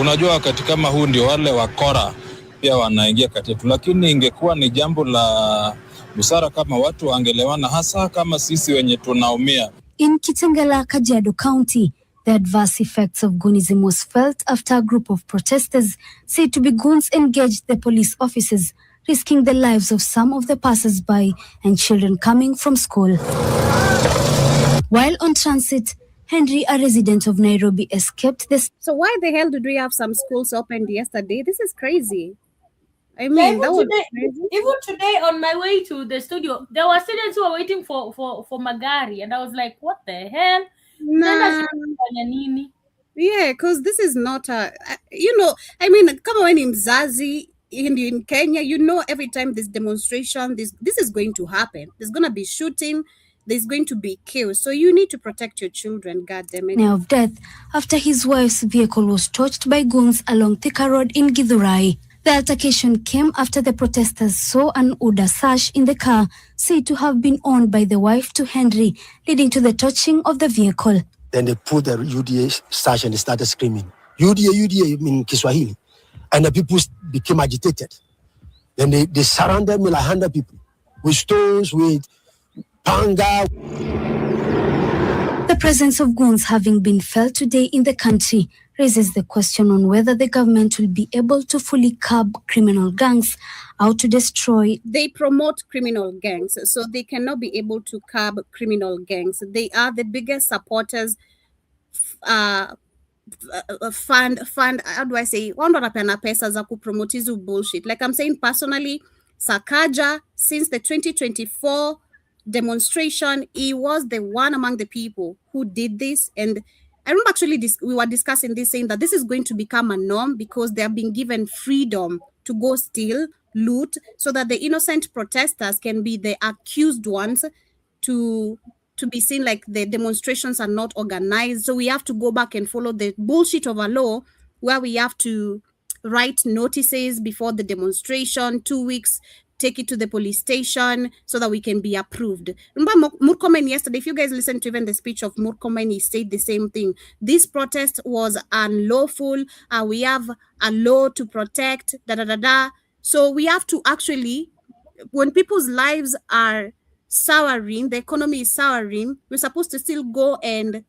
unajua wakati kama huu ndio wale wakora pia wanaingia kati, lakini ingekuwa ni jambo la busara kama watu waangelewana, hasa kama sisi wenye tunaumia. In Kitengela, Kajiado County, the adverse effects of goonism was felt after a group of protesters said to be goons engaged the police officers, risking the lives of some of the passers-by and children coming from school. While on transit, Henry, a resident of Nairobi, escaped this. So why the hell did we have some schools opened yesterday? This is crazy. I mean, even today on my way to the studio, there were students who were waiting for Magari, and I was like, what the hell? Nah. Yeah, because this is not a, I mean, come on, in Mzazi, in Kenya, every time this demonstration, this is going to happen. There's going to be shooting, there's going to be chaos. So you need to protect your children, goddammit. Now of death after his wife's vehicle was torched by goons along Thika Road in Githurai. The altercation came after the protesters saw an Uda sash in the car said to have been owned by the wife to Henry, leading to the torching of the vehicle. Then they put the UDA sash and they started screaming, UDA in Kiswahili. And the people became agitated. Then they surrounded me like 100 people with stones, with panga. The presence of goons having been felt today in the country raises the question on whether the government will be able to fully curb criminal gangs out to destroy. They promote criminal gangs, so they cannot be able to curb criminal gangs. They are the biggest supporters, fund, how do I say, wanapeana pesa za kupromote hizo bullshit. Like I'm saying personally, Sakaja, since the 2024 demonstration, he was the one among the people who did this. And I remember actually we were discussing this, saying that this is going to become a norm because they have been given freedom to go steal, loot, so that the innocent protesters can be the accused ones to be seen like the demonstrations are not organized. So we have to go back and follow the bullshit of a law where we have to write notices before the demonstration, 2 weeks, take it to the police station so that we can be approved. Remember Murkomen yesterday, if you guys listened to even the speech of Murkomen, he said the same thing. This protest was unlawful. We have a law to protect, So we have to actually, when people's lives are souring, the economy is souring, we're supposed to still go and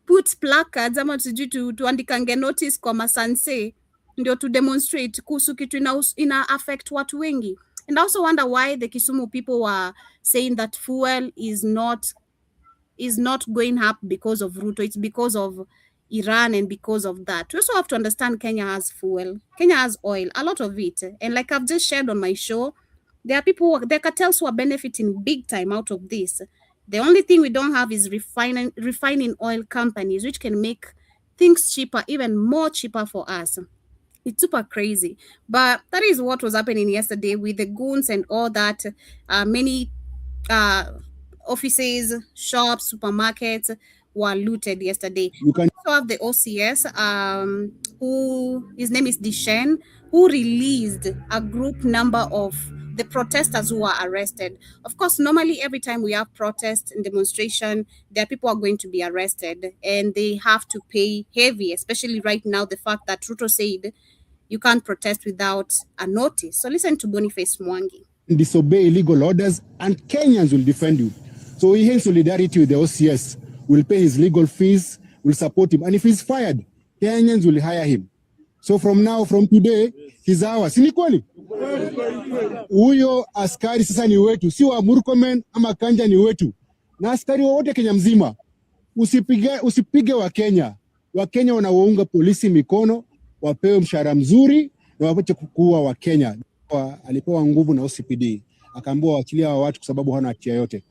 put placards ama tuandikange notice kwa masanse ndio to demonstrate kuhusu kitu ina affect watu wengi. And I also wonder why the Kisumu people were saying that fuel is not going up because of Ruto. It's because of Iran and because of that. We also have to understand Kenya has fuel. Kenya has oil, a lot of it. And like I've just shared on my show, There are people, there are cartels who are benefiting big time out of this. The only thing we don't have is refining oil companies, which can make things cheaper, even more cheaper for us. It's super crazy. But that is what was happening yesterday with the goons and all that. Many offices, shops, supermarkets were looted yesterday. You can also have the OCS, who his name is Dishen, who released a group number of the protesters who were arrested. Of course, normally every time we have protest and demonstration, there are people who are going to be arrested and they have to pay heavy, especially right now, the fact that Ruto said you can't protest without a notice. So listen to Boniface Mwangi. Disobey illegal orders and Kenyans will defend you. So he in solidarity with the OCS, will pay his legal fees, will support him. And if he's fired, Kenyans will hire him. So from today, he's ours. Si ni kweli? Huyo askari sasa ni wetu. Si wa Murkomen ama Kanja ni wetu. Na askari wote Kenya mzima. Usipige wa Kenya. Wa Kenya wanawaunga polisi mikono, wapewe mshahara mzuri na wapache kuwa wa Kenya. Alipewa nguvu na OCPD. Akaambiwa waachilia watu kwa sababu hana hatia yote.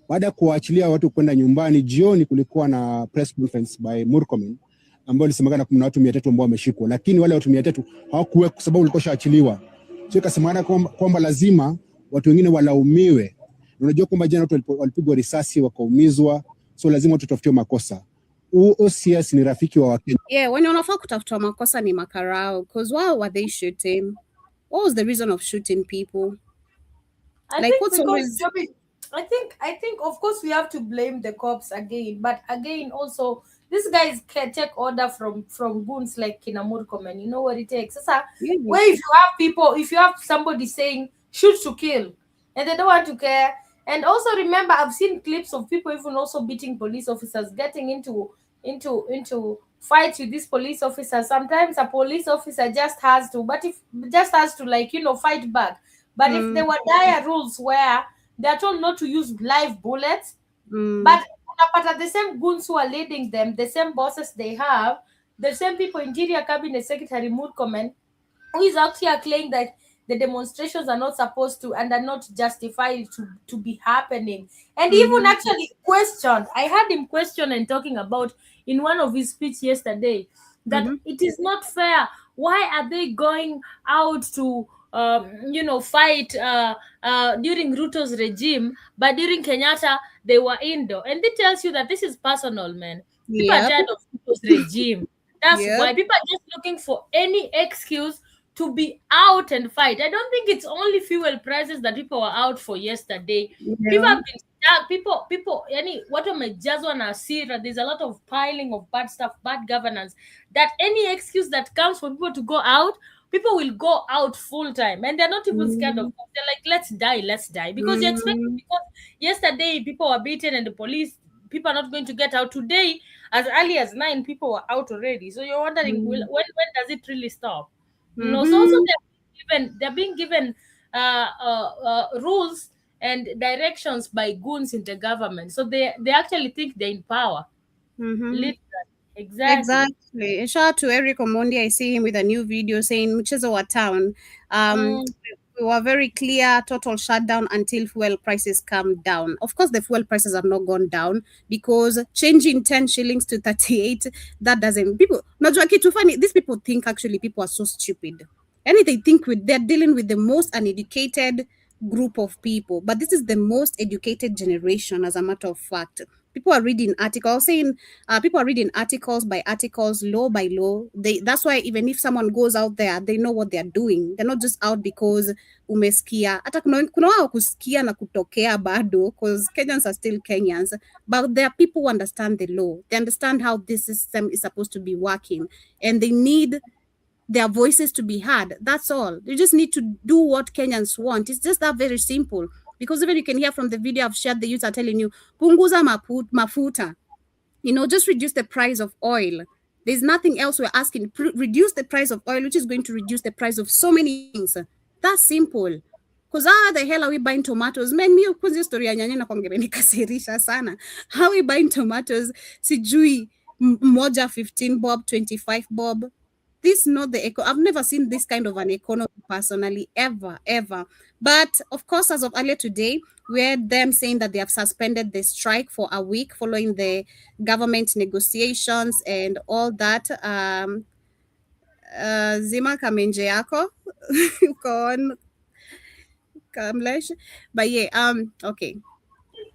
Baada ya kuwaachilia watu kwenda nyumbani, jioni kulikuwa na press conference by Murkomen ambao ilisemekana kuna watu 300 ambao wameshikwa, lakini wale watu 300 hawakuwa kwa sababu walikuwa shaachiliwa. Sio ikasemekana kwamba lazima watu wengine walaumiwe. Unajua kwamba jana watu walipigwa risasi wakaumizwa, so lazima watu tafutiwe makosa. OCS ni rafiki wa Wakenya. Yeah, when unafaa kutafuta makosa ni makarao, because why were they shooting? What was the reason of shooting people? I think of course we have to blame the cops again, but again also these guys can take order from goons like Kina Murkomen. You know what it takes. Where if you have somebody saying shoot to kill and they don't want to care. And also remember, I've seen clips of people even also beating police officers, getting into fights with these police officers. Sometimes a police officer just has to fight back. But if there were dire rules where they're told not to use live bullets, but the same goons who are leading them, the same bosses they have, the same people, Interior Cabinet Secretary Murkomen, who is out here claiming that the demonstrations are not supposed to and are not justified to be happening. And even actually questioned, I heard him question and talking about in one of his speech yesterday that it is not fair. Why are they going out to fight during Ruto's regime, but during Kenyatta they were indoor? And it tells you that this is personal, man. People are tired of Ruto's regime. That's why people are just looking for any excuse to be out and fight. I don't think it's only fuel prices that people were out for yesterday. People have been stuck. People, what wamejazwa na hasira. There's a lot of piling of bad stuff, bad governance. That any excuse that comes for people to go out, people will go out full time, and they're not even scared of. They're like, let's die, because you expect. Because yesterday people were beaten, and the police. People are not going to get out today. As early as 9, people were out already. So you're wondering when does it really stop? So they're being given rules and directions by goons in the government. So they actually think they're in power. Exactly. And shout out to Eric Omondi. I see him with a new video saying Mchezo wa Town. We were very clear, total shutdown until fuel prices come down. Of course, the fuel prices have not gone down because changing 10 shillings to 38, that doesn't, people, najua kitu funny, these people think actually people are so stupid. And they think they're dealing with the most uneducated group of people, but this is the most educated generation, as a matter of fact. People are reading articles saying people are reading articles by articles, law by law. That's why even if someone goes out there, they know what they're doing. They're not just out because umesikia. Hata kuna wao kusikia na kutokea bado, because Kenyans are still Kenyans. But there are people who understand the law. They understand how this system is supposed to be working, and they need their voices to be heard. That's all. They just need to do what Kenyans want. It's just that very simple. Because even you can hear from the video I've shared, the youth are telling you, punguza mafuta. Just reduce the price of oil. There's nothing else we're asking. Reduce the price of oil, which is going to reduce the price of so many things. That's simple. Because how the hell are we buying tomatoes? Man, mi kwanza story ya nyanya na nikasirisha sana. How are we buying tomatoes? Sijui moja 15 bob, 25 bob. this not the I've never seen this kind of an economy personally, ever. But of course, as of earlier today, we heard them saying that they have suspended the strike for a week following the government negotiations and all that. Zima kamenje yako uko on Kamlesh. But yeah, okay.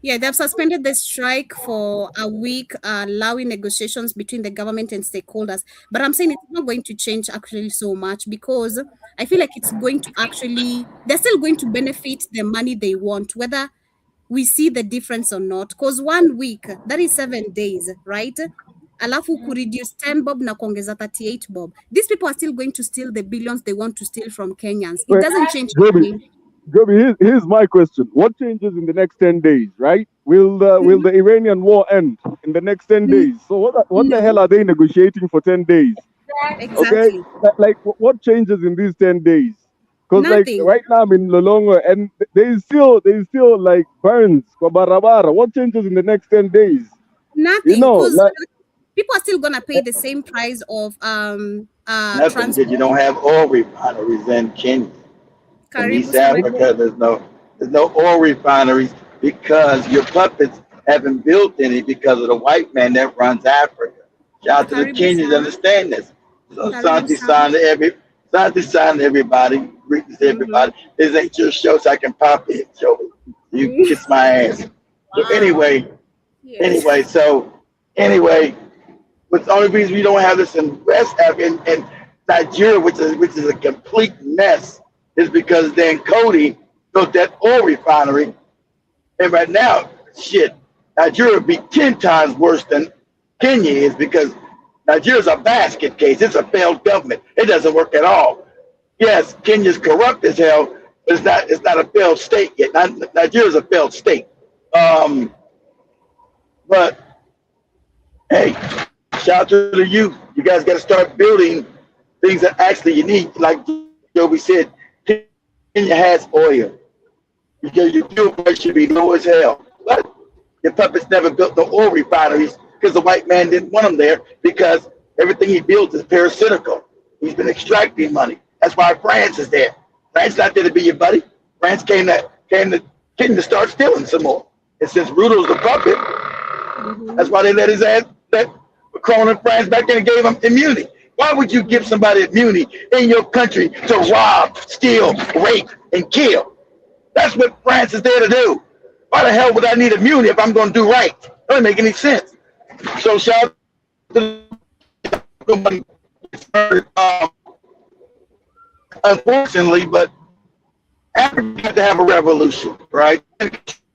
Yeah, they've suspended the strike for a week, allowing negotiations between the government and stakeholders. But I'm saying it's not going to change actually so much, because I feel like it's going to actually, they're still going to benefit the money they want, whether we see the difference or not. Because 1 week, that is 7 days, right? Alafu reduce 10 bob na kuongeza 38 bob. These people are still going to steal the billions they want to steal from Kenyans. It doesn't change anything. Gobi, here's my question. What changes in the next 10 days, right? Will the Iranian war end in the next 10 days? So what the hell are they negotiating for 10 days? Exactly. Okay? Like, what changes in these 10 days? Because like Nothing. right now I'm in Lolongo and there is still like burns for Barabara. What changes in the next 10 days? Nothing. You know, 'Cause like, people are still gonna pay the same price of Nothing, transport. because you don't have oil refineries in Kenya. In Karibu East sana. Africa, there's no oil refineries because your puppets haven't built any because of the white man that runs Africa. Shout out to the Karibu Kenyans, sana. understand this. So Karibu Santi signed to everybody, greetings to everybody. This ain't your show, so I can pop in. Show you can kiss my ass. So anyway, what's the only reason we don't have this in West Africa and Nigeria, which is a complete mess, is because then Cody built that oil refinery, and right now, Nigeria would be 10 times worse than Kenya is, because Nigeria's a basket case. It's a failed government. It doesn't work at all. Yes, Kenya's corrupt as hell, but it's not a failed state yet. Nigeria's a failed state. But hey, shout out to the youth. You guys got to start building things that actually you need. Like Joby said, Kenya has oil. Because your fuel price should be low as hell. But your puppets never built the oil refineries because the white man didn't want them there, because everything he builds is parasitical. He's been extracting money. That's why France is there. France not there to be your buddy. France came to start stealing some more. And since Rudo's the puppet, that's why they let his ass, let Macron and France back in and gave him immunity. Why would you give somebody immunity in your country to rob, steal, rape, and kill? That's what France is there to do. Why the hell would I need immunity if I'm going to do right? That doesn't make any sense. So shout out to unfortunately, but Africa had to have a revolution, right?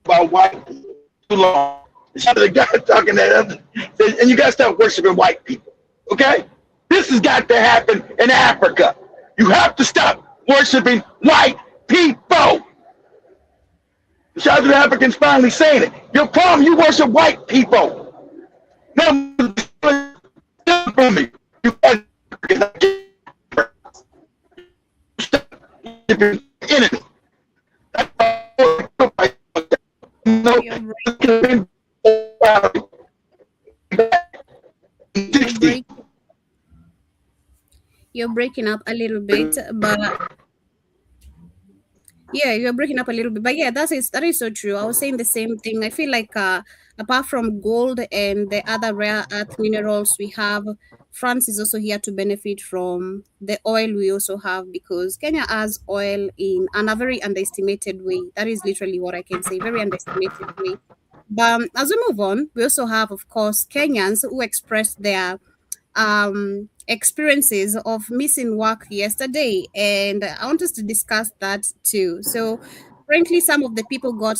About white people too long. Shout out to the guy talking that, and you got to stop worshiping white people, okay? This has got to happen in Africa. You have to stop worshiping white people. Shout out to the Africans finally saying it. Your problem, you worship white people. No, from me. You enemy. You're breaking up a little bit, but yeah, you're breaking up a little bit. But yeah, that is so true. I was saying the same thing. I feel like apart from gold and the other rare earth minerals we have, France is also here to benefit from the oil we also have, because Kenya has oil in a very underestimated way. That is literally what I can say, very underestimated way. But as we move on, we also have, of course, Kenyans who expressed their experiences of missing work yesterday, and I want us to discuss that too. So apparently some of the people got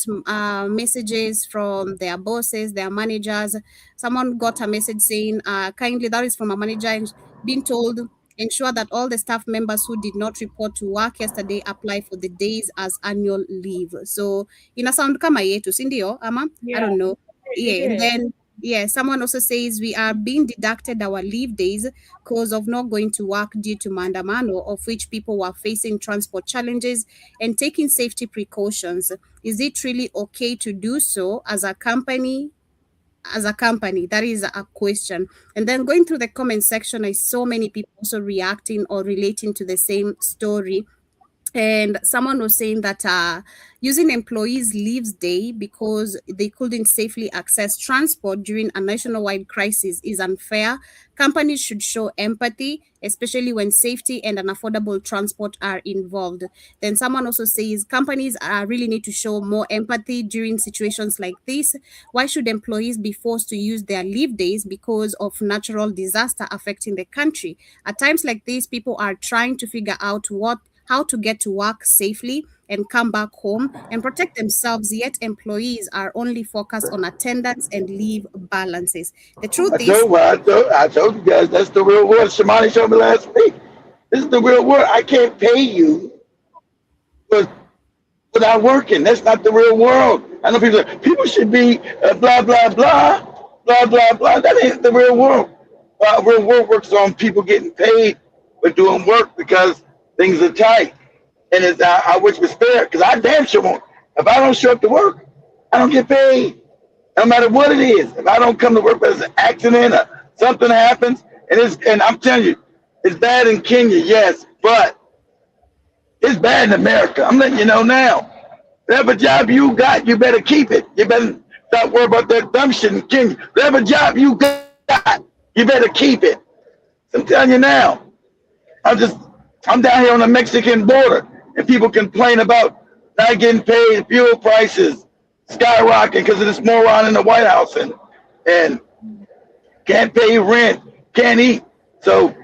messages from their bosses, their managers. Someone got a message saying kindly, that is from a manager, being told ensure that all the staff members who did not report to work yesterday apply for the days as annual leave. So ina sound kama yetu, si ndio ama? I don't know. Yeah, and then yeah, someone also says we are being deducted our leave days because of not going to work due to maandamano, of which people were facing transport challenges and taking safety precautions. Is it really okay to do so as a company? as a company? That is a question. And then going through the comment section, I saw many people also reacting or relating to the same story. And someone was saying that using employees' leaves day because they couldn't safely access transport during a nationwide crisis is unfair. Companies should show empathy, especially when safety and an affordable transport are involved. Then someone also says companies really need to show more empathy during situations like this. Why should employees be forced to use their leave days because of natural disaster affecting the country? At times like this, people are trying to figure out how to get to work safely and come back home and protect themselves, yet employees are only focused on attendance and leave balances. The truth is... I told you guys, that's the real world. Shamani showed me last week. This is the real world. I can't pay you without working. That's not the real world. I know people should be blah, blah, blah, blah, blah, blah. That ain't the real world. Real world works on people getting paid for doing work because things are tight, and it's I wish it was fair because I damn sure won't. If I don't show up to work, I don't get paid, no matter what it is. If I don't come to work, but it's an accident or something happens, and I'm telling you, it's bad in Kenya, yes, but it's bad in America. I'm letting you know now. Whatever job you got, you better keep it. You better stop worrying about that dumb shit in Kenya. Whatever job you got, you better keep it. So I'm telling you now. I'm down here on the Mexican border, and people complain about not getting paid, fuel prices skyrocketing because of this moron in the White House, and can't pay rent, can't eat. So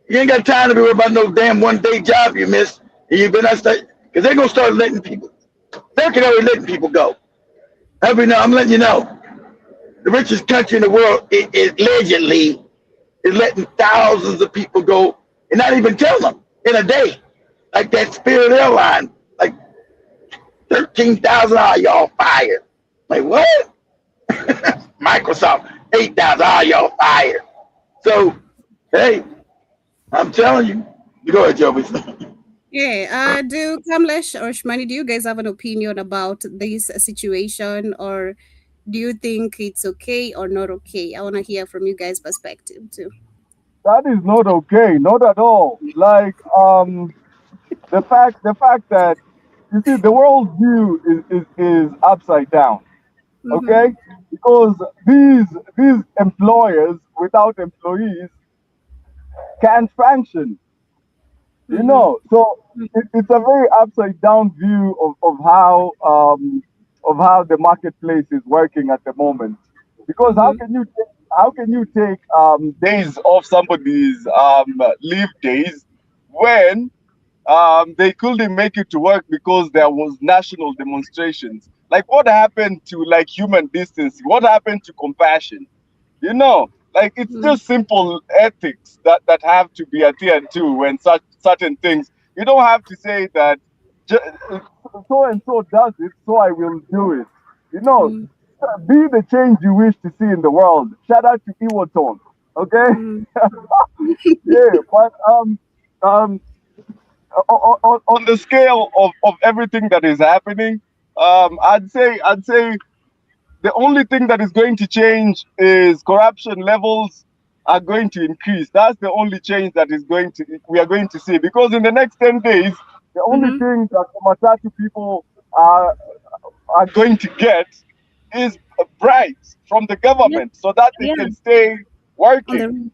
you ain't got time to be worried about no damn one-day job you missed. And you better not start, because they're gonna start letting people. They're already letting people go. I'm letting you know, the richest country in the world is allegedly is letting thousands of people go and not even tell them. In a day, like that Spirit Airline, like 13,000 y'all fired. Like what? Microsoft, 8,000 y'all fired. So, hey, I'm telling you. Go ahead, Joby. Yeah, do Kamlesh or Shmani, do you guys have an opinion about this situation, or do you think it's okay or not okay? I want to hear from you guys' perspective too. That is not okay, not at all. Like the fact that you see the world view is upside down. Okay? Because these employers without employees can't function. You know, so it's a very upside down view of how the marketplace is working at the moment. Because how can you take days off somebody's leave days when they couldn't make it to work because there was national demonstrations? Like, what happened to like human distancing? What happened to compassion? You know, like it's just simple ethics that have to be adhered to when certain things. You don't have to say that so and so does it, so I will do it. You know, be the change you wish to see in the world. Shout out to Iwoton, okay? Yeah, but on the scale of everything that is happening, I'd say the only thing that is going to change is corruption levels are going to increase. That's the only change that we are going to see, because in the next 10 days, the only thing that the Matatu people are going to get is bribes from the government so that they can stay working.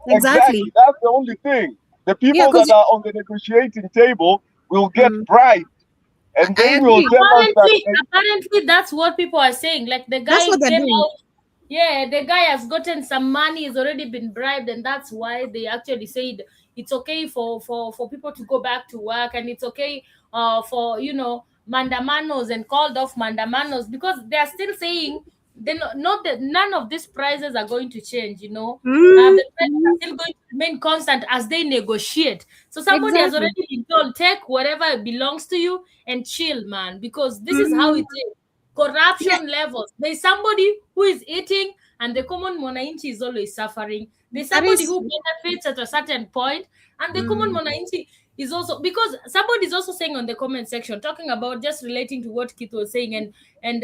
Exactly. That's the only thing. The people that are on the negotiating table will get bribed. And they will tell us that apparently that's what people are saying. Like the guy came out. Yeah, the guy has gotten some money, has already been bribed, and that's why they actually said it's okay for people to go back to work, and it's okay for mandamanos and called off mandamanos, because they are still saying not that none of these prices are going to change. The prices are still going to remain constant as they negotiate. So somebody has already been told, take whatever belongs to you and chill, man, because this is how it is. Corruption levels. There's somebody who is eating and the common Mwananchi is always suffering. There's somebody who benefits at a certain point, and the common Mwananchi is also, because somebody is also saying on the comment section, talking about just relating to what Keith was saying, and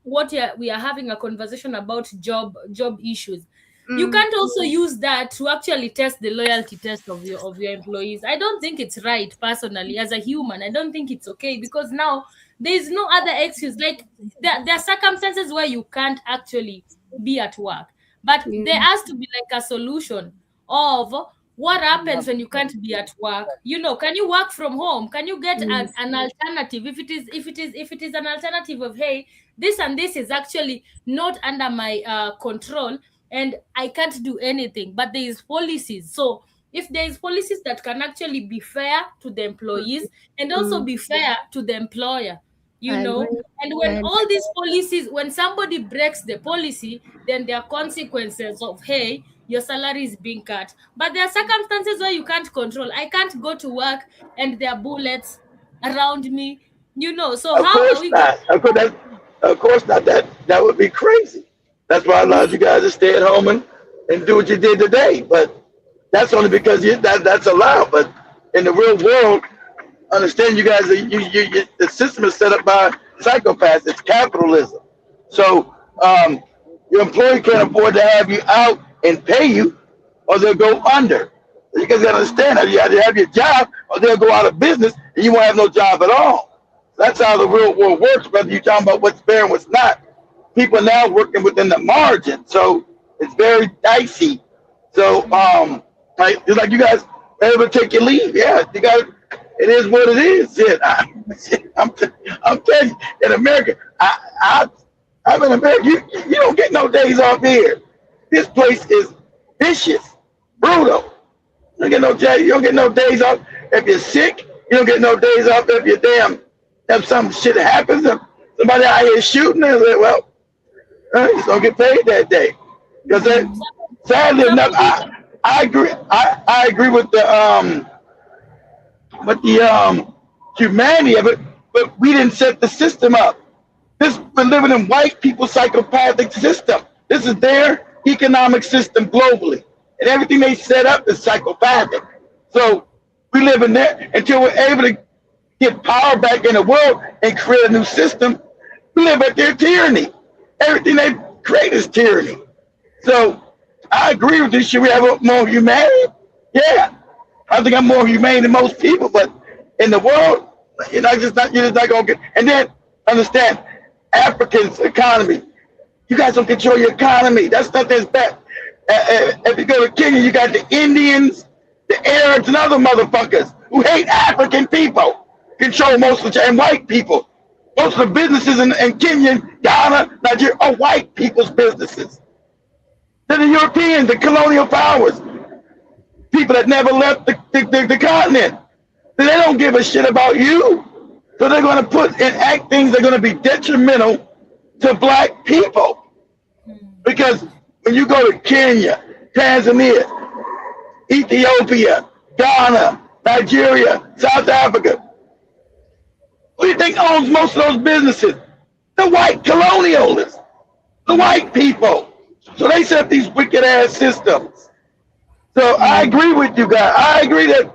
we are having a conversation about job issues. You can't also use that to actually test the loyalty test of your employees. I don't think it's right, personally, as a human. I don't think it's okay, because now there is no other excuse. Like there are circumstances where you can't actually be at work, but there has to be like a solution of what happens when you can't be at work. Can you work from home? Can you get an alternative? If it is an alternative of, hey, this and this is actually not under my control, and I can't do anything, but there is policies. So if there is policies that can actually be fair to the employees and also be fair to the employer, and when all these policies, when somebody breaks the policy, then there are consequences of, hey, your salary is being cut. But there are circumstances where you can't control. I can't go to work and there are bullets around me, so how are we Of course not. That would be crazy. That's why I allowed you guys to stay at home and do what you did today. But that's only because that's allowed. But in the real world, understand, you guys, the system is set up by psychopaths. It's capitalism. So your employer can't afford to have you out and pay you, or they'll go under. You guys gotta understand that you have to have your job, or they'll go out of business and you won't have no job at all. That's how the real world works. Whether you're talking about what's fair and what's not, people are now working within the margin, so it's very dicey. So it's like you guys are able to take your leave. Yeah, you got. It is what it is. I'm telling you, in America, I'm in America. You don't get no days off here. This place is vicious, brutal. You don't get no days off if you're sick. You don't get no days off if you're if some shit happens. If somebody out here shooting, they're like, well, you just don't get paid that day. Because sadly enough, I agree. I agree with the humanity of it, but we didn't set the system up. We're living in white people's psychopathic system. This is their economic system globally, and everything they set up is psychopathic. So we live in there until we're able to get power back in the world and create a new system. We live at their tyranny. Everything they create is tyranny. So I agree with this. Should we have more humanity? Yeah, I think I'm more humane than most people, but in the world, you're just not gonna get. And then understand, Africans' economy. You guys don't control your economy. That's not as bad. If you go to Kenya, you got the Indians, the Arabs, and other motherfuckers who hate African people control most of and white people. Most of the businesses in Kenya, Ghana, Nigeria are white people's businesses. They're the Europeans, the colonial powers, people that never left the continent. They don't give a shit about you. So they're going to enact things that are going to be detrimental to black people. Because when you go to Kenya, Tanzania, Ethiopia, Ghana, Nigeria, South Africa, who do you think owns most of those businesses? The white colonialists, the white people. So they set up these wicked ass systems. So I agree with you guys. I agree that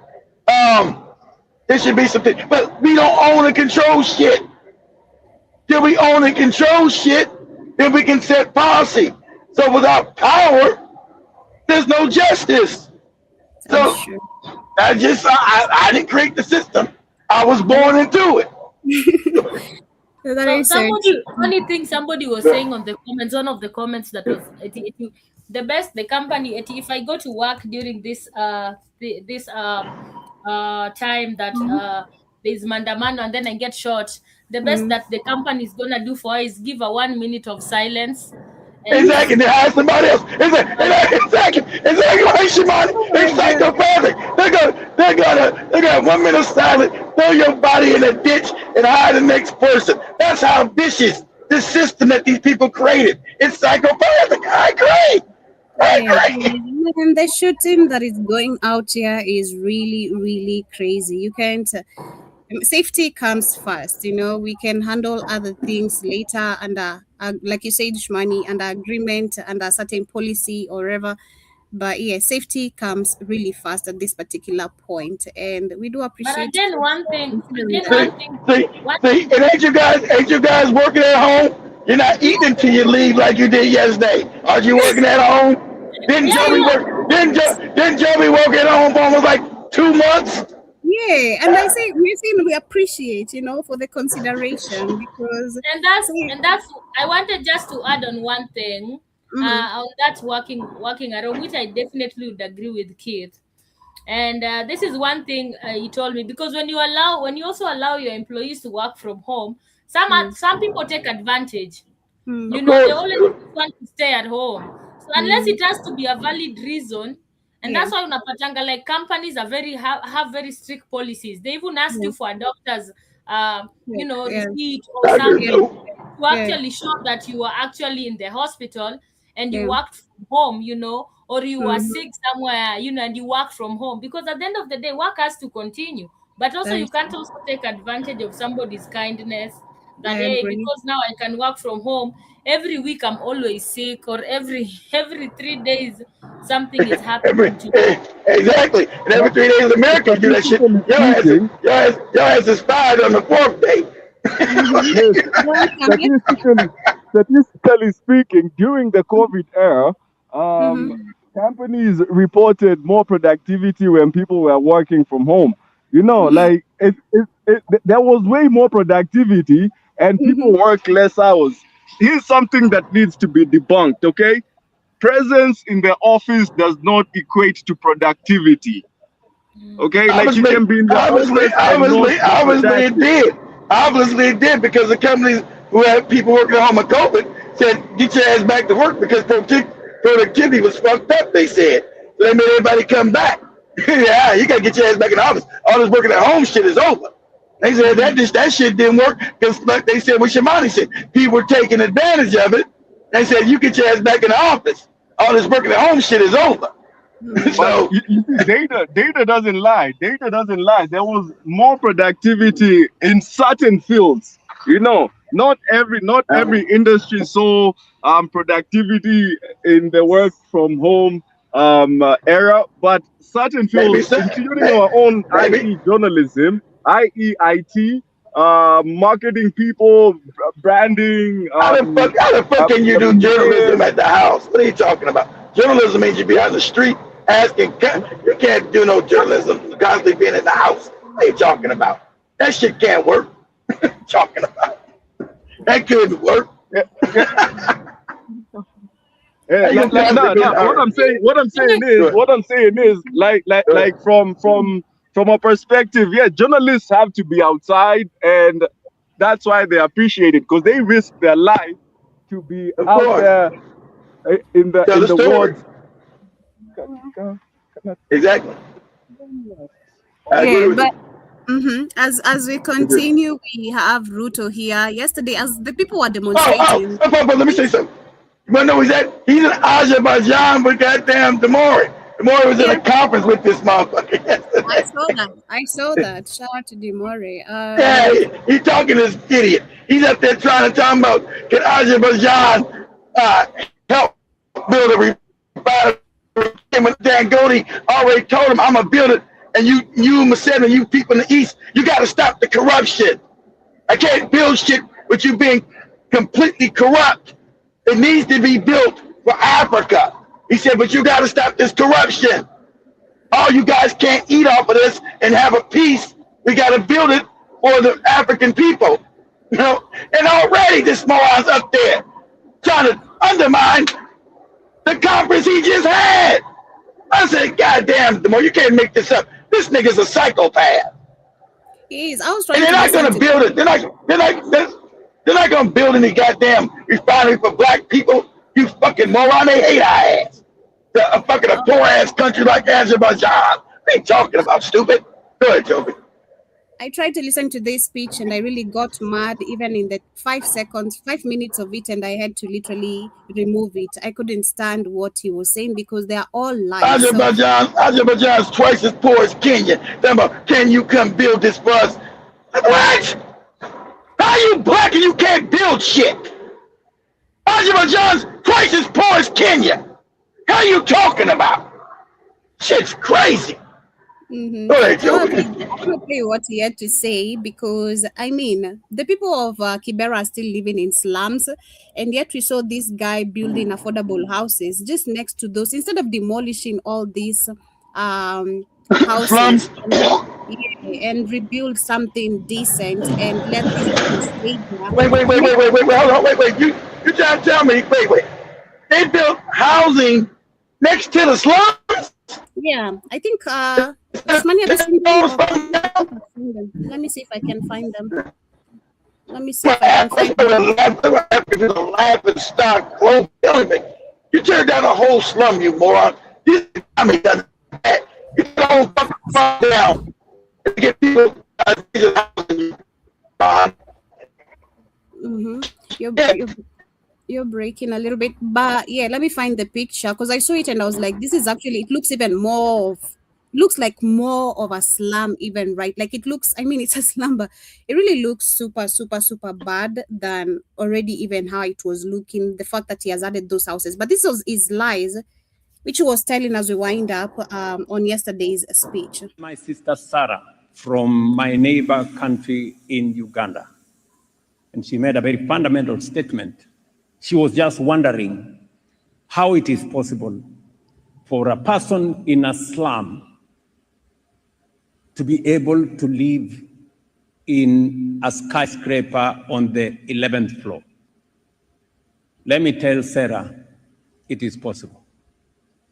there should be something, but we don't own and control shit. Till we own and control shit, then we can set policy. So without power, there's no justice. So I didn't create the system. I was born into it. Funny thing somebody was saying on the comments, one of the comments that was the company, if I go to work during this time that there's mandamano and then I get shot, the best that the company is gonna do for her is give her 1 minute of silence. Exactly, they hire somebody else. Exactly like Shimani. They're psychopathic. They're gonna 1 minute of silence, throw your body in a ditch and hire the next person. That's how vicious this system that these people created. It's psychopathic. I agree. And the shooting that is going out here is really, really crazy. You can't. Safety comes first. We can handle other things later under, like you said, Shimani, under agreement, under certain policy or whatever. But yeah, safety comes really fast at this particular point, and we do appreciate. But again, one thing. See, and ain't you guys working at home? You're not eating until you leave like you did yesterday. Aren't you working at home? Didn't Joey work? Didn't Joey work at home for almost like 2 months? Yeah, and we appreciate, for the consideration because and that's I wanted just to add on one thing on that working around, which I definitely would agree with Keith. And this is one thing he told me, because when you also allow your employees to work from home, some people take advantage. They always want to stay at home. So unless it has to be a valid reason, and that's why unapatanga, like, companies are have very strict policies. They even ask you for a doctor's receipt or something to actually show that you are actually in the hospital and you worked from home, or you were sick somewhere, and you work from home, because at the end of the day, work has to continue. But also you can't also take advantage of somebody's kindness that, hey, because now I can work from home, every week I'm always sick, or every 3 days something is happening to me. Exactly. And every 3 days Americans do that shit. Your ass is fired on the 4th day. Statistically speaking, during the COVID era, companies reported more productivity when people were working from home. Like there was way more productivity and people work less hours. Here's something that needs to be debunked, okay? Presence in the office does not equate to productivity. Okay? Like you can be in the obviously it did. Obviously it did, because the companies who had people working at home with COVID said, get your ass back to work, because productivity was fucked up, they said. So they made everybody come back. Yeah, you gotta get your ass back in the office. All this working at home shit is over. They said that shit didn't work, because like they said what Shimani said, people were taking advantage of it. They said, you get your ass back in the office. All this working at home shit is over. So you see, data doesn't lie. Data doesn't lie. There was more productivity in certain fields. Not every industry saw productivity in the work from home era, but certain fields, including our own i.e. journalism, i.e. IT, marketing people, branding. How the fuck can you do journalism at the house? What are you talking about? Journalism means you be on the street asking. You can't do no journalism constantly being in the house. What are you talking about? That shit can't work. What are you talking about? That couldn't work. What I'm saying is like from a perspective, journalists have to be outside, and that's why they appreciate it, because they risk their life to be out there in the world. Exactly. But as we continue, we have Ruto here. Yesterday, as the people were demonstrating. Let me say something. You want to know who's that? He's in Azerbaijan with goddamn Demore. Demore was in a conference with this motherfucker yesterday. I saw that. Shout out to Demore. He's talking to this idiot. He's up there trying to talk about, can Azerbaijan help build a refinery? And Dangote already told him, I'm going to build it. And you Museveni, you people in the East, you got to stop the corruption. I can't build shit with you being completely corrupt. It needs to be built for Africa. He said, but you got to stop this corruption. Oh, you guys can't eat off of this and have a peace. We got to build it for the African people. And already this moron's up there trying to undermine the conference he just had. I said, goddamn, Demore, you can't make this up. This nigga's a psychopath. He is. I was trying. And they're not going to build it. They're not going to build any goddamn refinery for black people. You fucking moron. They hate our ass. A poor ass country like Azerbaijan. What are you talking about, stupid? Go ahead, Joby. I tried to listen to this speech and I really got mad, even in the 5 minutes of it, and I had to literally remove it. I couldn't stand what he was saying because they are all lies. Azerbaijan is twice as poor as Kenya. Can you come build this for us? What? How you black and you can't build shit? Azerbaijan's twice as poor as Kenya. How you talking about? Shit's crazy. Mm-hmm. Go ahead, I want Joey. to play what he had to say because I mean the people of Kibera are still living in slums, and yet we saw this guy building affordable houses just next to those instead of demolishing all these houses Slums. and rebuild something decent and let these people stay there. Wait, hold on, wait. You trying to tell me, wait. They built housing next to the slums? Yeah, I think Usmania let me see if I can find them. Let me see if I can find them. Laughing stock close. You tear down a whole slum, you moron. This army does that. You tear the whole fucking slum down. And get people You're breaking a little bit, but yeah, let me find the picture because I saw it and I was like, this is actually, it looks even more looks like more of a slum even, right? Like it looks, I mean, it's a slum, but it really looks super bad than already even how it was looking, the fact that he has added those houses. But this was his lies, which he was telling as we wind up on yesterday's speech. My sister Sarah from my neighbor country in Uganda. And she made a very fundamental statement. She was just wondering how it is possible for a person in a slum to be able to live in a skyscraper on the 11th floor. Let me tell Sarah, it is possible.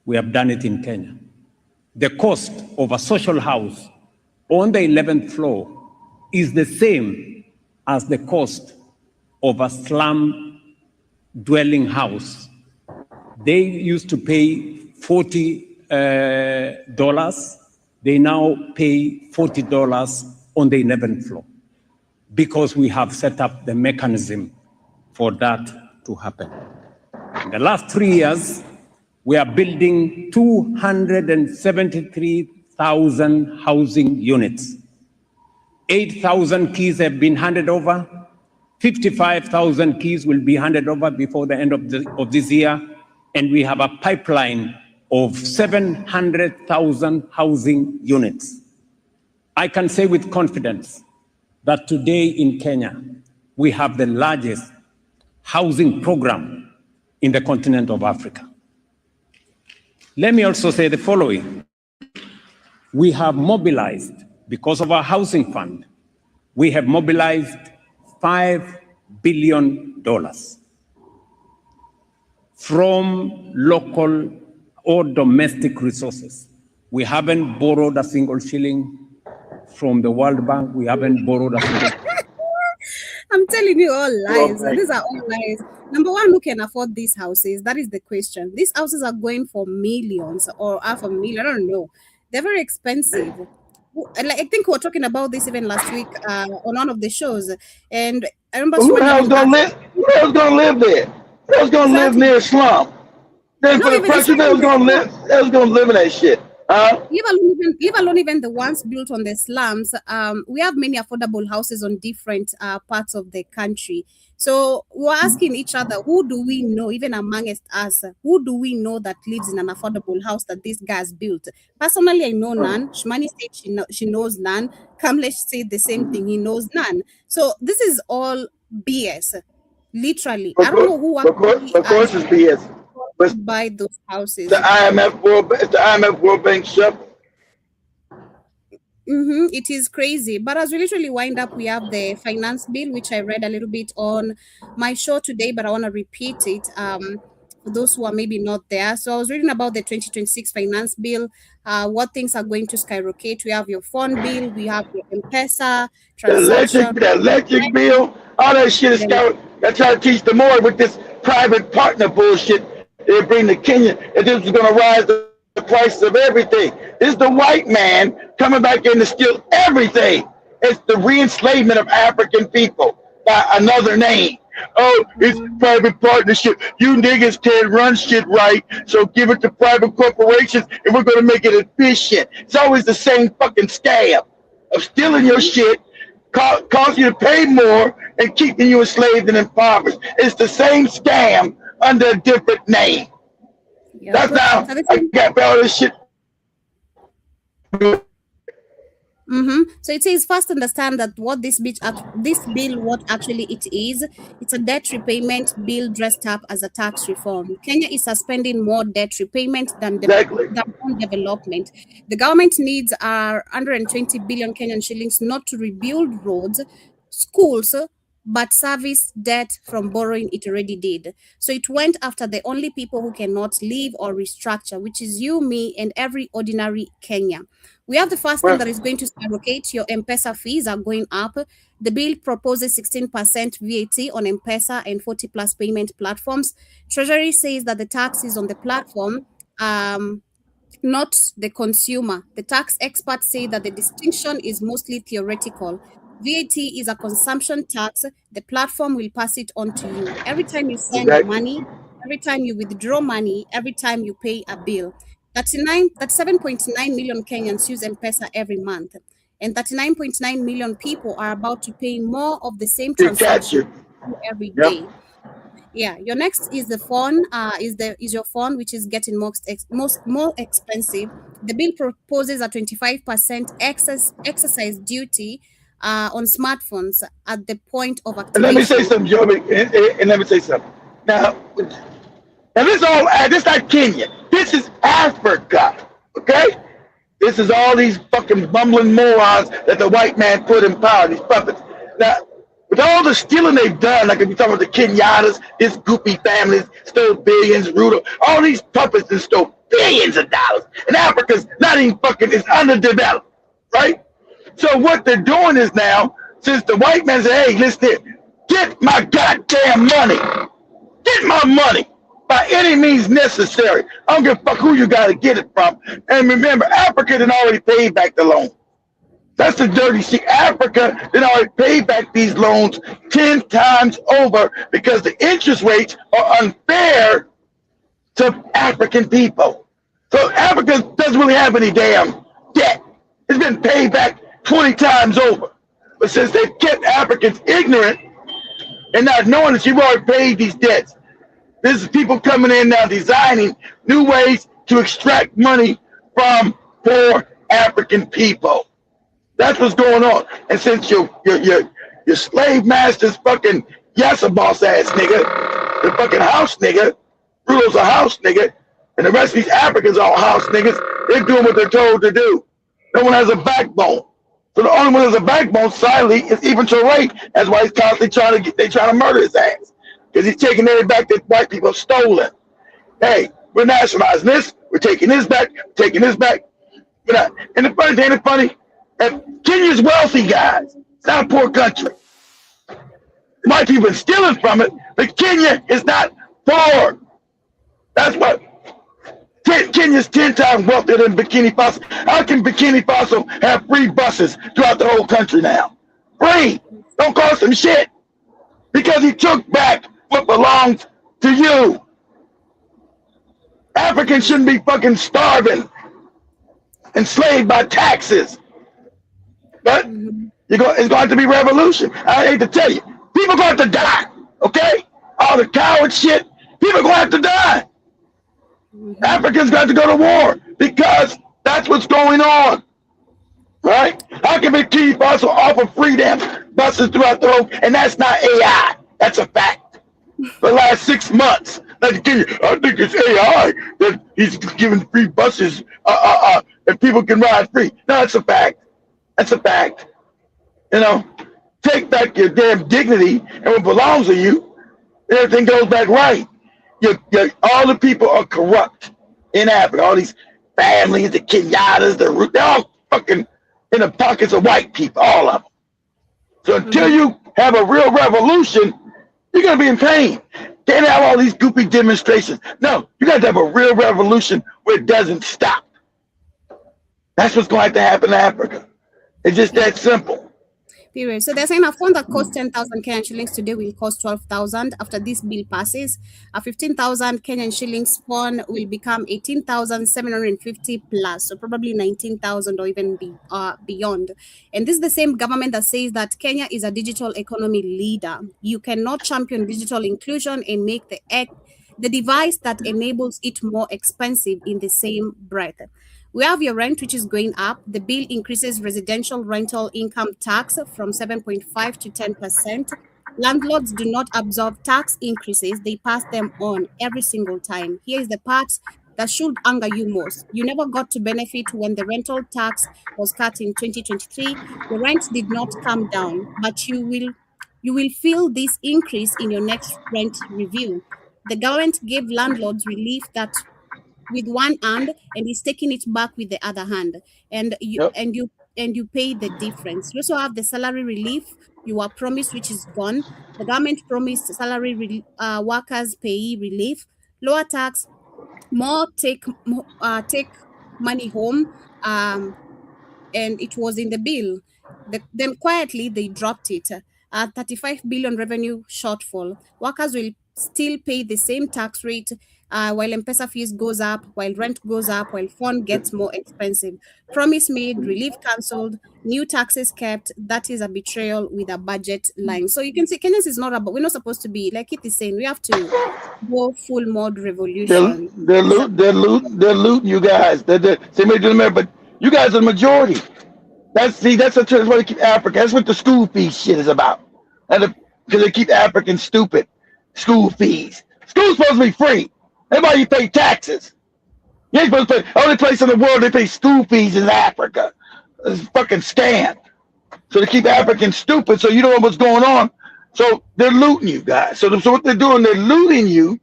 We have done it in Kenya. The cost of a social house on the 11th floor is the same as the cost of a slum dwelling house. They used to pay $40. They now pay $40 on the 11th floor because we have set up the mechanism for that to happen. In the last 3 years, we are building 273,000 housing units. 8,000 keys have been handed over. 55,000 keys will be handed over before the end of this year. And we have a pipeline of 700,000 housing units. I can say with confidence that today in Kenya, we have the largest housing program in the continent of Africa. Let me also say the following. We have mobilized, because of our housing fund, we have mobilized $5 billion from local or domestic resources. We haven't borrowed a single shilling from the World Bank. We haven't borrowed a single I'm telling you all lies. These are all lies. Number one, who can afford these houses? That is the question. These houses are going for millions or $500,000. I don't know. They're very expensive. I think we were talking about this even last week on one of the shows. And I remember who the hell's gonna live? Who the hell's gonna live there? Who else gonna live near a slum? Then for the pressure, they was gonna live in that shit. Leave alone even the ones built on the slums. We have many affordable houses on different parts of the country. So we're asking each other, who do we know, even amongst us, who do we know that lives in an affordable house that this guy's built? Personally, I know none. Shmani said she knows none. Kamlesh said the same thing. He knows none. So this is all BS. Literally. I don't know who of course it's BS. Buy those houses. The IMF World Bank shop. It is crazy. But as we literally wind up, we have the finance bill, which I read a little bit on my show today, but I want to repeat it for those who are maybe not there. So I was reading about the 2026 finance bill, what things are going to skyrocket. We have your phone bill, we have your M-Pesa, transaction. The electric bill, all that shit is scary. I try to teach them more with this private partner bullshit. They bring to Kenya, and this is going to rise the price of everything. This is the white man coming back in to steal everything. It's the re-enslavement of African people by another name. Oh, it's private partnership. You niggas can't run shit right, so give it to private corporations, and we're going to make it efficient. It's always the same fucking scam of stealing your shit, cause you to pay more, and keeping you enslaved and impoverished. It's the same scam under a different name. That's how I got all this shit. So it says first understand that what this bill, what actually it is. It's a debt repayment bill dressed up as a tax reform. Kenya is suspending more debt repayment than development. The government needs are 120 billion Kenyan shillings not to rebuild roads, schools, but service debt from borrowing it already did. So it went after the only people who cannot leave or restructure, which is you, me, and every ordinary Kenya. We have the first thing that is going to skyrocket. Your M-Pesa fees are going up. The bill proposes 16% VAT on M-Pesa and 40 plus payment platforms. Treasury says that the tax is on the platform, not the consumer. The tax experts say that the distinction is mostly theoretical. VAT is a consumption tax. The platform will pass it on to you. Every time you send money, every time you withdraw money, every time you pay a bill. 7.9 million Kenyans use M-Pesa every month. And 39.9 million people are about to pay more of the same transaction every day. Yeah, your next is the phone. Is your phone, which is getting more expensive. The bill proposes a 25% excise duty on smartphones at the point of activation. And let me say something, Joey, and let me say something. Now this is not Kenya. This is Africa, okay? This is all these fucking bumbling morons that the white man put in power, these puppets. Now, with all the stealing they've done, like if you're talking about the Kenyatas, this goopy families, stole billions, Ruto, all these puppets that stole billions of dollars. And Africa's not even fucking, it's underdeveloped, right? So what they're doing is now, since the white man said, hey, listen here, get my goddamn money. Get my money by any means necessary. I don't give a fuck who you got to get it from. And remember, Africa had already paid back the loan. That's the dirty shit. Africa had already paid back these loans 10 times over because the interest rates are unfair to African people. So Africa doesn't really have any damn debt. It's been paid back 20 times over. But since they've kept Africans ignorant and not knowing that you've already paid these debts, this is people coming in now designing new ways to extract money from poor African people. That's what's going on. And since your slave master's fucking Yassa boss ass nigga, the fucking house nigga, Ruto's a house nigga, and the rest of these Africans are all house niggas, they're doing what they're told to do. No one has a backbone. So the only one that has a backbone, silently, is even Traore. That's why he's constantly trying to murder his ass. Because he's taking everything back that white people have stolen. Hey, we're nationalizing this. We're taking this back. Taking this back. And the funny thing, Kenya's wealthy, guys. It's not a poor country. White people are stealing from it, but Kenya is not poor. That's what. Kenya's 10 times wealthier than Burkina Faso. How can Burkina Faso have free buses throughout the whole country now? Free. Don't cost them shit. Because he took back what belongs to you. Africans shouldn't be fucking starving, enslaved by taxes. But it's going to be revolution. I hate to tell you. People are going to die, okay? All the coward shit, people are going to have to die. Africans got to go to war because that's what's going on, right? How can Burkina Faso offer free damn buses throughout the whole, and that's not AI, that's a fact. For the last 6 months, I think it's AI that he's giving free buses and people can ride free. No, that's a fact. That's a fact. You know, take back your damn dignity and what belongs to you, everything goes back right. All the people are corrupt in Africa. All these families, the Kenyatas, they're all fucking in the pockets of white people, all of them. So until you have a real revolution, you're going to be in pain. Can't have all these goopy demonstrations. No, you got to have a real revolution where it doesn't stop. That's what's going to happen in Africa. It's just that simple. Period. So they're saying a phone that costs 10,000 Kenyan shillings today will cost 12,000 after this bill passes. A 15,000 Kenyan shillings phone will become 18,750 plus, so probably 19,000 or even beyond. And this is the same government that says that Kenya is a digital economy leader. You cannot champion digital inclusion and make the device that enables it more expensive in the same breath. We have your rent, which is going up. The bill increases residential rental income tax from 7.5 to 10%. Landlords do not absorb tax increases. They pass them on every single time. Here is the part that should anger you most. You never got to benefit when the rental tax was cut in 2023. The rent did not come down, but you will feel this increase in your next rent review. The government gave landlords relief that with one hand and is taking it back with the other hand, and you pay the difference. You also have the salary relief you are promised, which is gone. The government promised salary workers pay relief, lower tax, more take money home, and it was in the bill. Then quietly they dropped it. 35 billion revenue shortfall. Workers will still pay the same tax rate while M-Pesa fees goes up, while rent goes up, while phone gets more expensive. Promise made, relief cancelled, new taxes kept. That is a betrayal with a budget line. So you can see Kenyans is not about, we're not supposed to be, like it is saying, we have to go full mode revolution. They're looting you guys. But you guys are the majority. That's what they keep Africa. That's what the school fees shit is about. Because they keep Africans stupid. School fees. School's supposed to be free. Everybody pay taxes. You ain't supposed to pay. Only place in the world they pay school fees is Africa. It's a fucking scam. So they keep Africans stupid so you don't know what's going on. So they're looting you guys. So what they're doing, they're looting you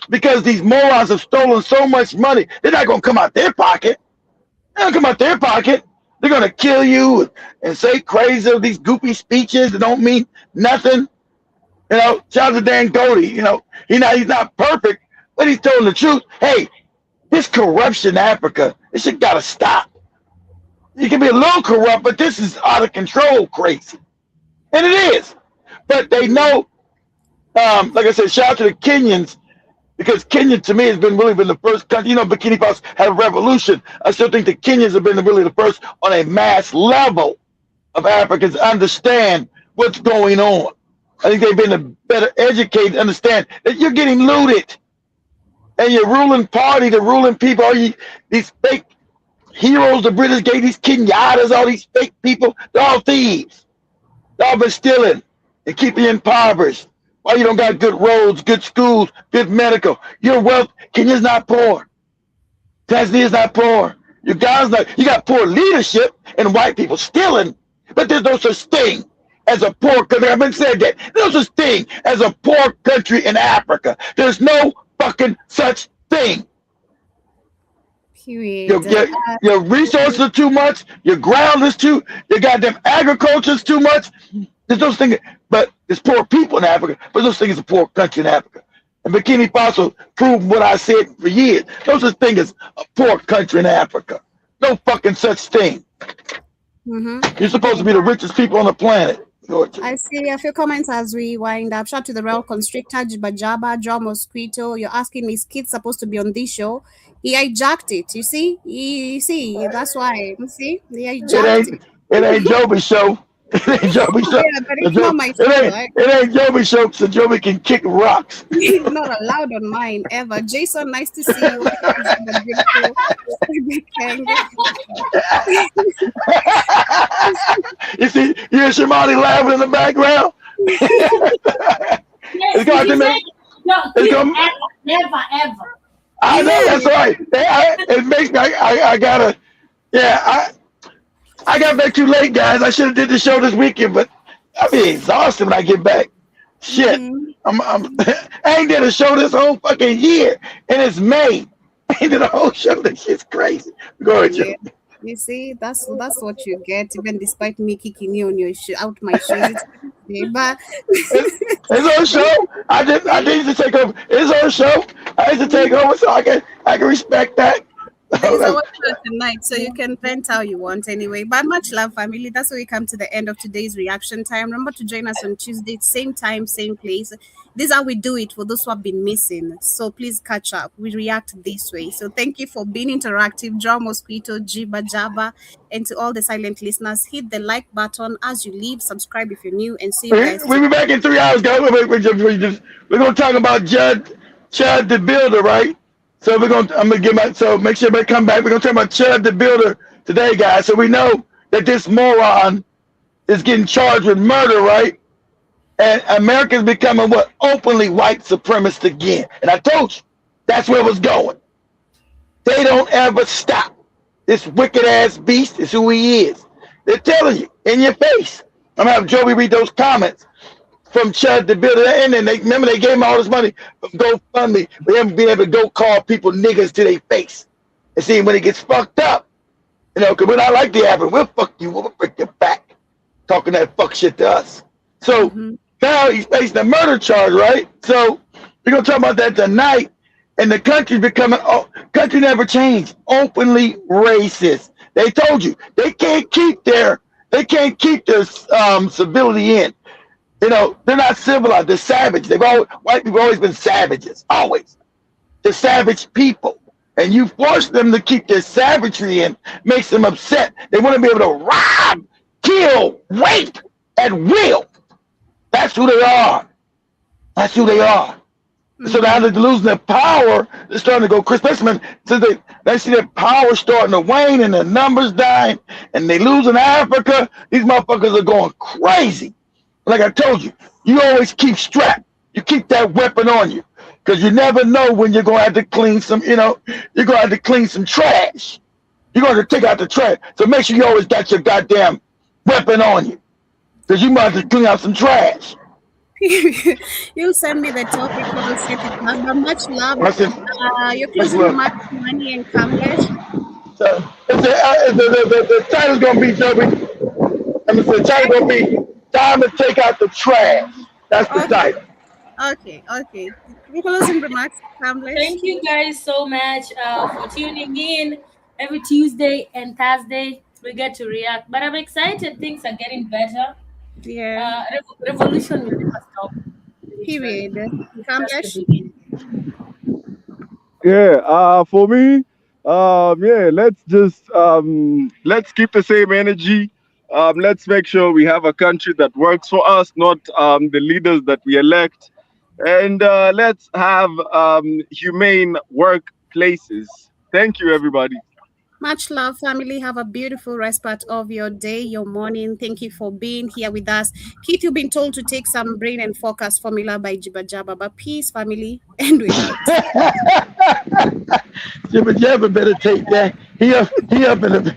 because these morons have stolen so much money. They're not going to come out their pocket. They're not going to come out their pocket. They're going to kill you and say crazy of these goofy speeches that don't mean nothing. You know, shout out to Dan Goldie. You know, he's not perfect, but he's telling the truth. Hey, this corruption in Africa, this shit got to stop. You can be a little corrupt, but this is out of control crazy. And it is. But they know, like I said, shout out to the Kenyans, because Kenya, to me, has really been the first country. You know, Burkina Faso had a revolution. I still think the Kenyans have been really the first on a mass level of Africans understand what's going on. I think they've been better educated to understand that you're getting looted. And your ruling party, the ruling people, these fake heroes the British gave, these Kenyatas, all these fake people, they're all thieves. They've all been stealing and keeping you impoverished. Why you don't got good roads, good schools, good medical? Your wealth, Kenya's not poor. Tanzania's not poor. You guys you got poor leadership and white people stealing, but there's no such thing as a poor country. I've been said that. There's no such thing as a poor country in Africa. There's no fucking such thing. Period. Your resources are too much. Your ground is your goddamn agriculture is too much. There's those things, but there's poor people in Africa, but those things is a poor country in Africa. And Burkina Faso proved what I said for years. No such thing as a poor country in Africa. No fucking such thing. You're supposed to be the richest people on the planet. I see a few comments as we wind up. Shout out to the Royal Constrictor, Jibajaba, Joe Mosquito. You're asking me, is Kid supposed to be on this show? He hijacked it. You see? You see? That's why. You see? He hijacked it ain't Joby's show. It ain't Joby's show. Yeah, but it's not my show. It ain't Joby's show, so Joby can kick rocks. He's not allowed on mine ever. Jason, nice to see you. You see, you hear Shamani laughing in the background? Never ever. I know, that's right. It makes me, I gotta, I got back too late, guys. I should have did the show this weekend, but I'll be exhausted when I get back. Shit, I ain't did a show this whole fucking year, and it's May. I ain't did a whole show. This shit's crazy. Go ahead, Joe. You see, that's what you get, even despite me kicking you on your out my shoes. But it's our show. I need to take over. It's our show. I need to take over, so I can respect that. It's our show tonight, so you can vent how you want anyway. But much love, family. That's where we come to the end of today's reaction time. Remember to join us on Tuesday, same time, same place. This is how we do it for those who have been missing. So please catch up. We react this way. So thank you for being interactive. Joe Mosquito, Jiba Jaba, and to all the silent listeners, hit the like button as you leave. Subscribe if you're new, and see you guys. We'll be back in 3 hours, guys. We're going to talk about Chad the Builder, right? So I'm gonna give so make sure everybody come back. We're gonna talk about Chud the Builder today, guys. So we know that this moron is getting charged with murder, right? And America's becoming what? Openly white supremacist again. And I told you, that's where it was going. They don't ever stop. This wicked ass beast is who he is. They're telling you in your face. I'm gonna have Joey read those comments from Chud the Builder. And then they gave him all this money from GoFundMe for him being able to go call people niggas to their face. And see, when he gets fucked up, because we're not like the average, we'll fuck you, we'll break your back. Talking that fuck shit to us. So now he's facing a murder charge, right? So we're gonna talk about that tonight. And the country's becoming, country never changed, openly racist. They told you they can't keep their civility in. They're not civilized. They're savage. White people always been savages, always. They're savage people, and you force them to keep their savagery in, makes them upset. They want to be able to rob, kill, rape at will. That's who they are. That's who they are. So now they're losing their power. They're starting to go, especially since they see their power starting to wane and their numbers dying, and they losing Africa. These motherfuckers are going crazy. Like I told you, you always keep strapped. You keep that weapon on you, because you never know when you're going to have to clean some. You're going to have to clean some trash. You're going to take out the trash. So make sure you always got your goddamn weapon on you, because you might have to clean out some trash. You'll send me the topic. We'll set it up. But much love. You're closing much money and Kamlesh. So the title's gonna be the title gonna be time to take out the trash. That's the title. Okay. Closing remarks, Kamlesh. Thank you guys so much for tuning in every Tuesday and Thursday. We get to react, but I'm excited. Things are getting better. Yeah. Revolution will never stop. Period. Yeah. For me, let's keep the same energy. Let's make sure we have a country that works for us, not the leaders that we elect. And let's have humane workplaces. Thank you, everybody. Much love, family. Have a beautiful rest part of your day, your morning. Thank you for being here with us. Keith, you've been told to take some brain and focus formula by Jibba Jabba. But peace, family. And with that. Jibba Jabba better take that. He up in the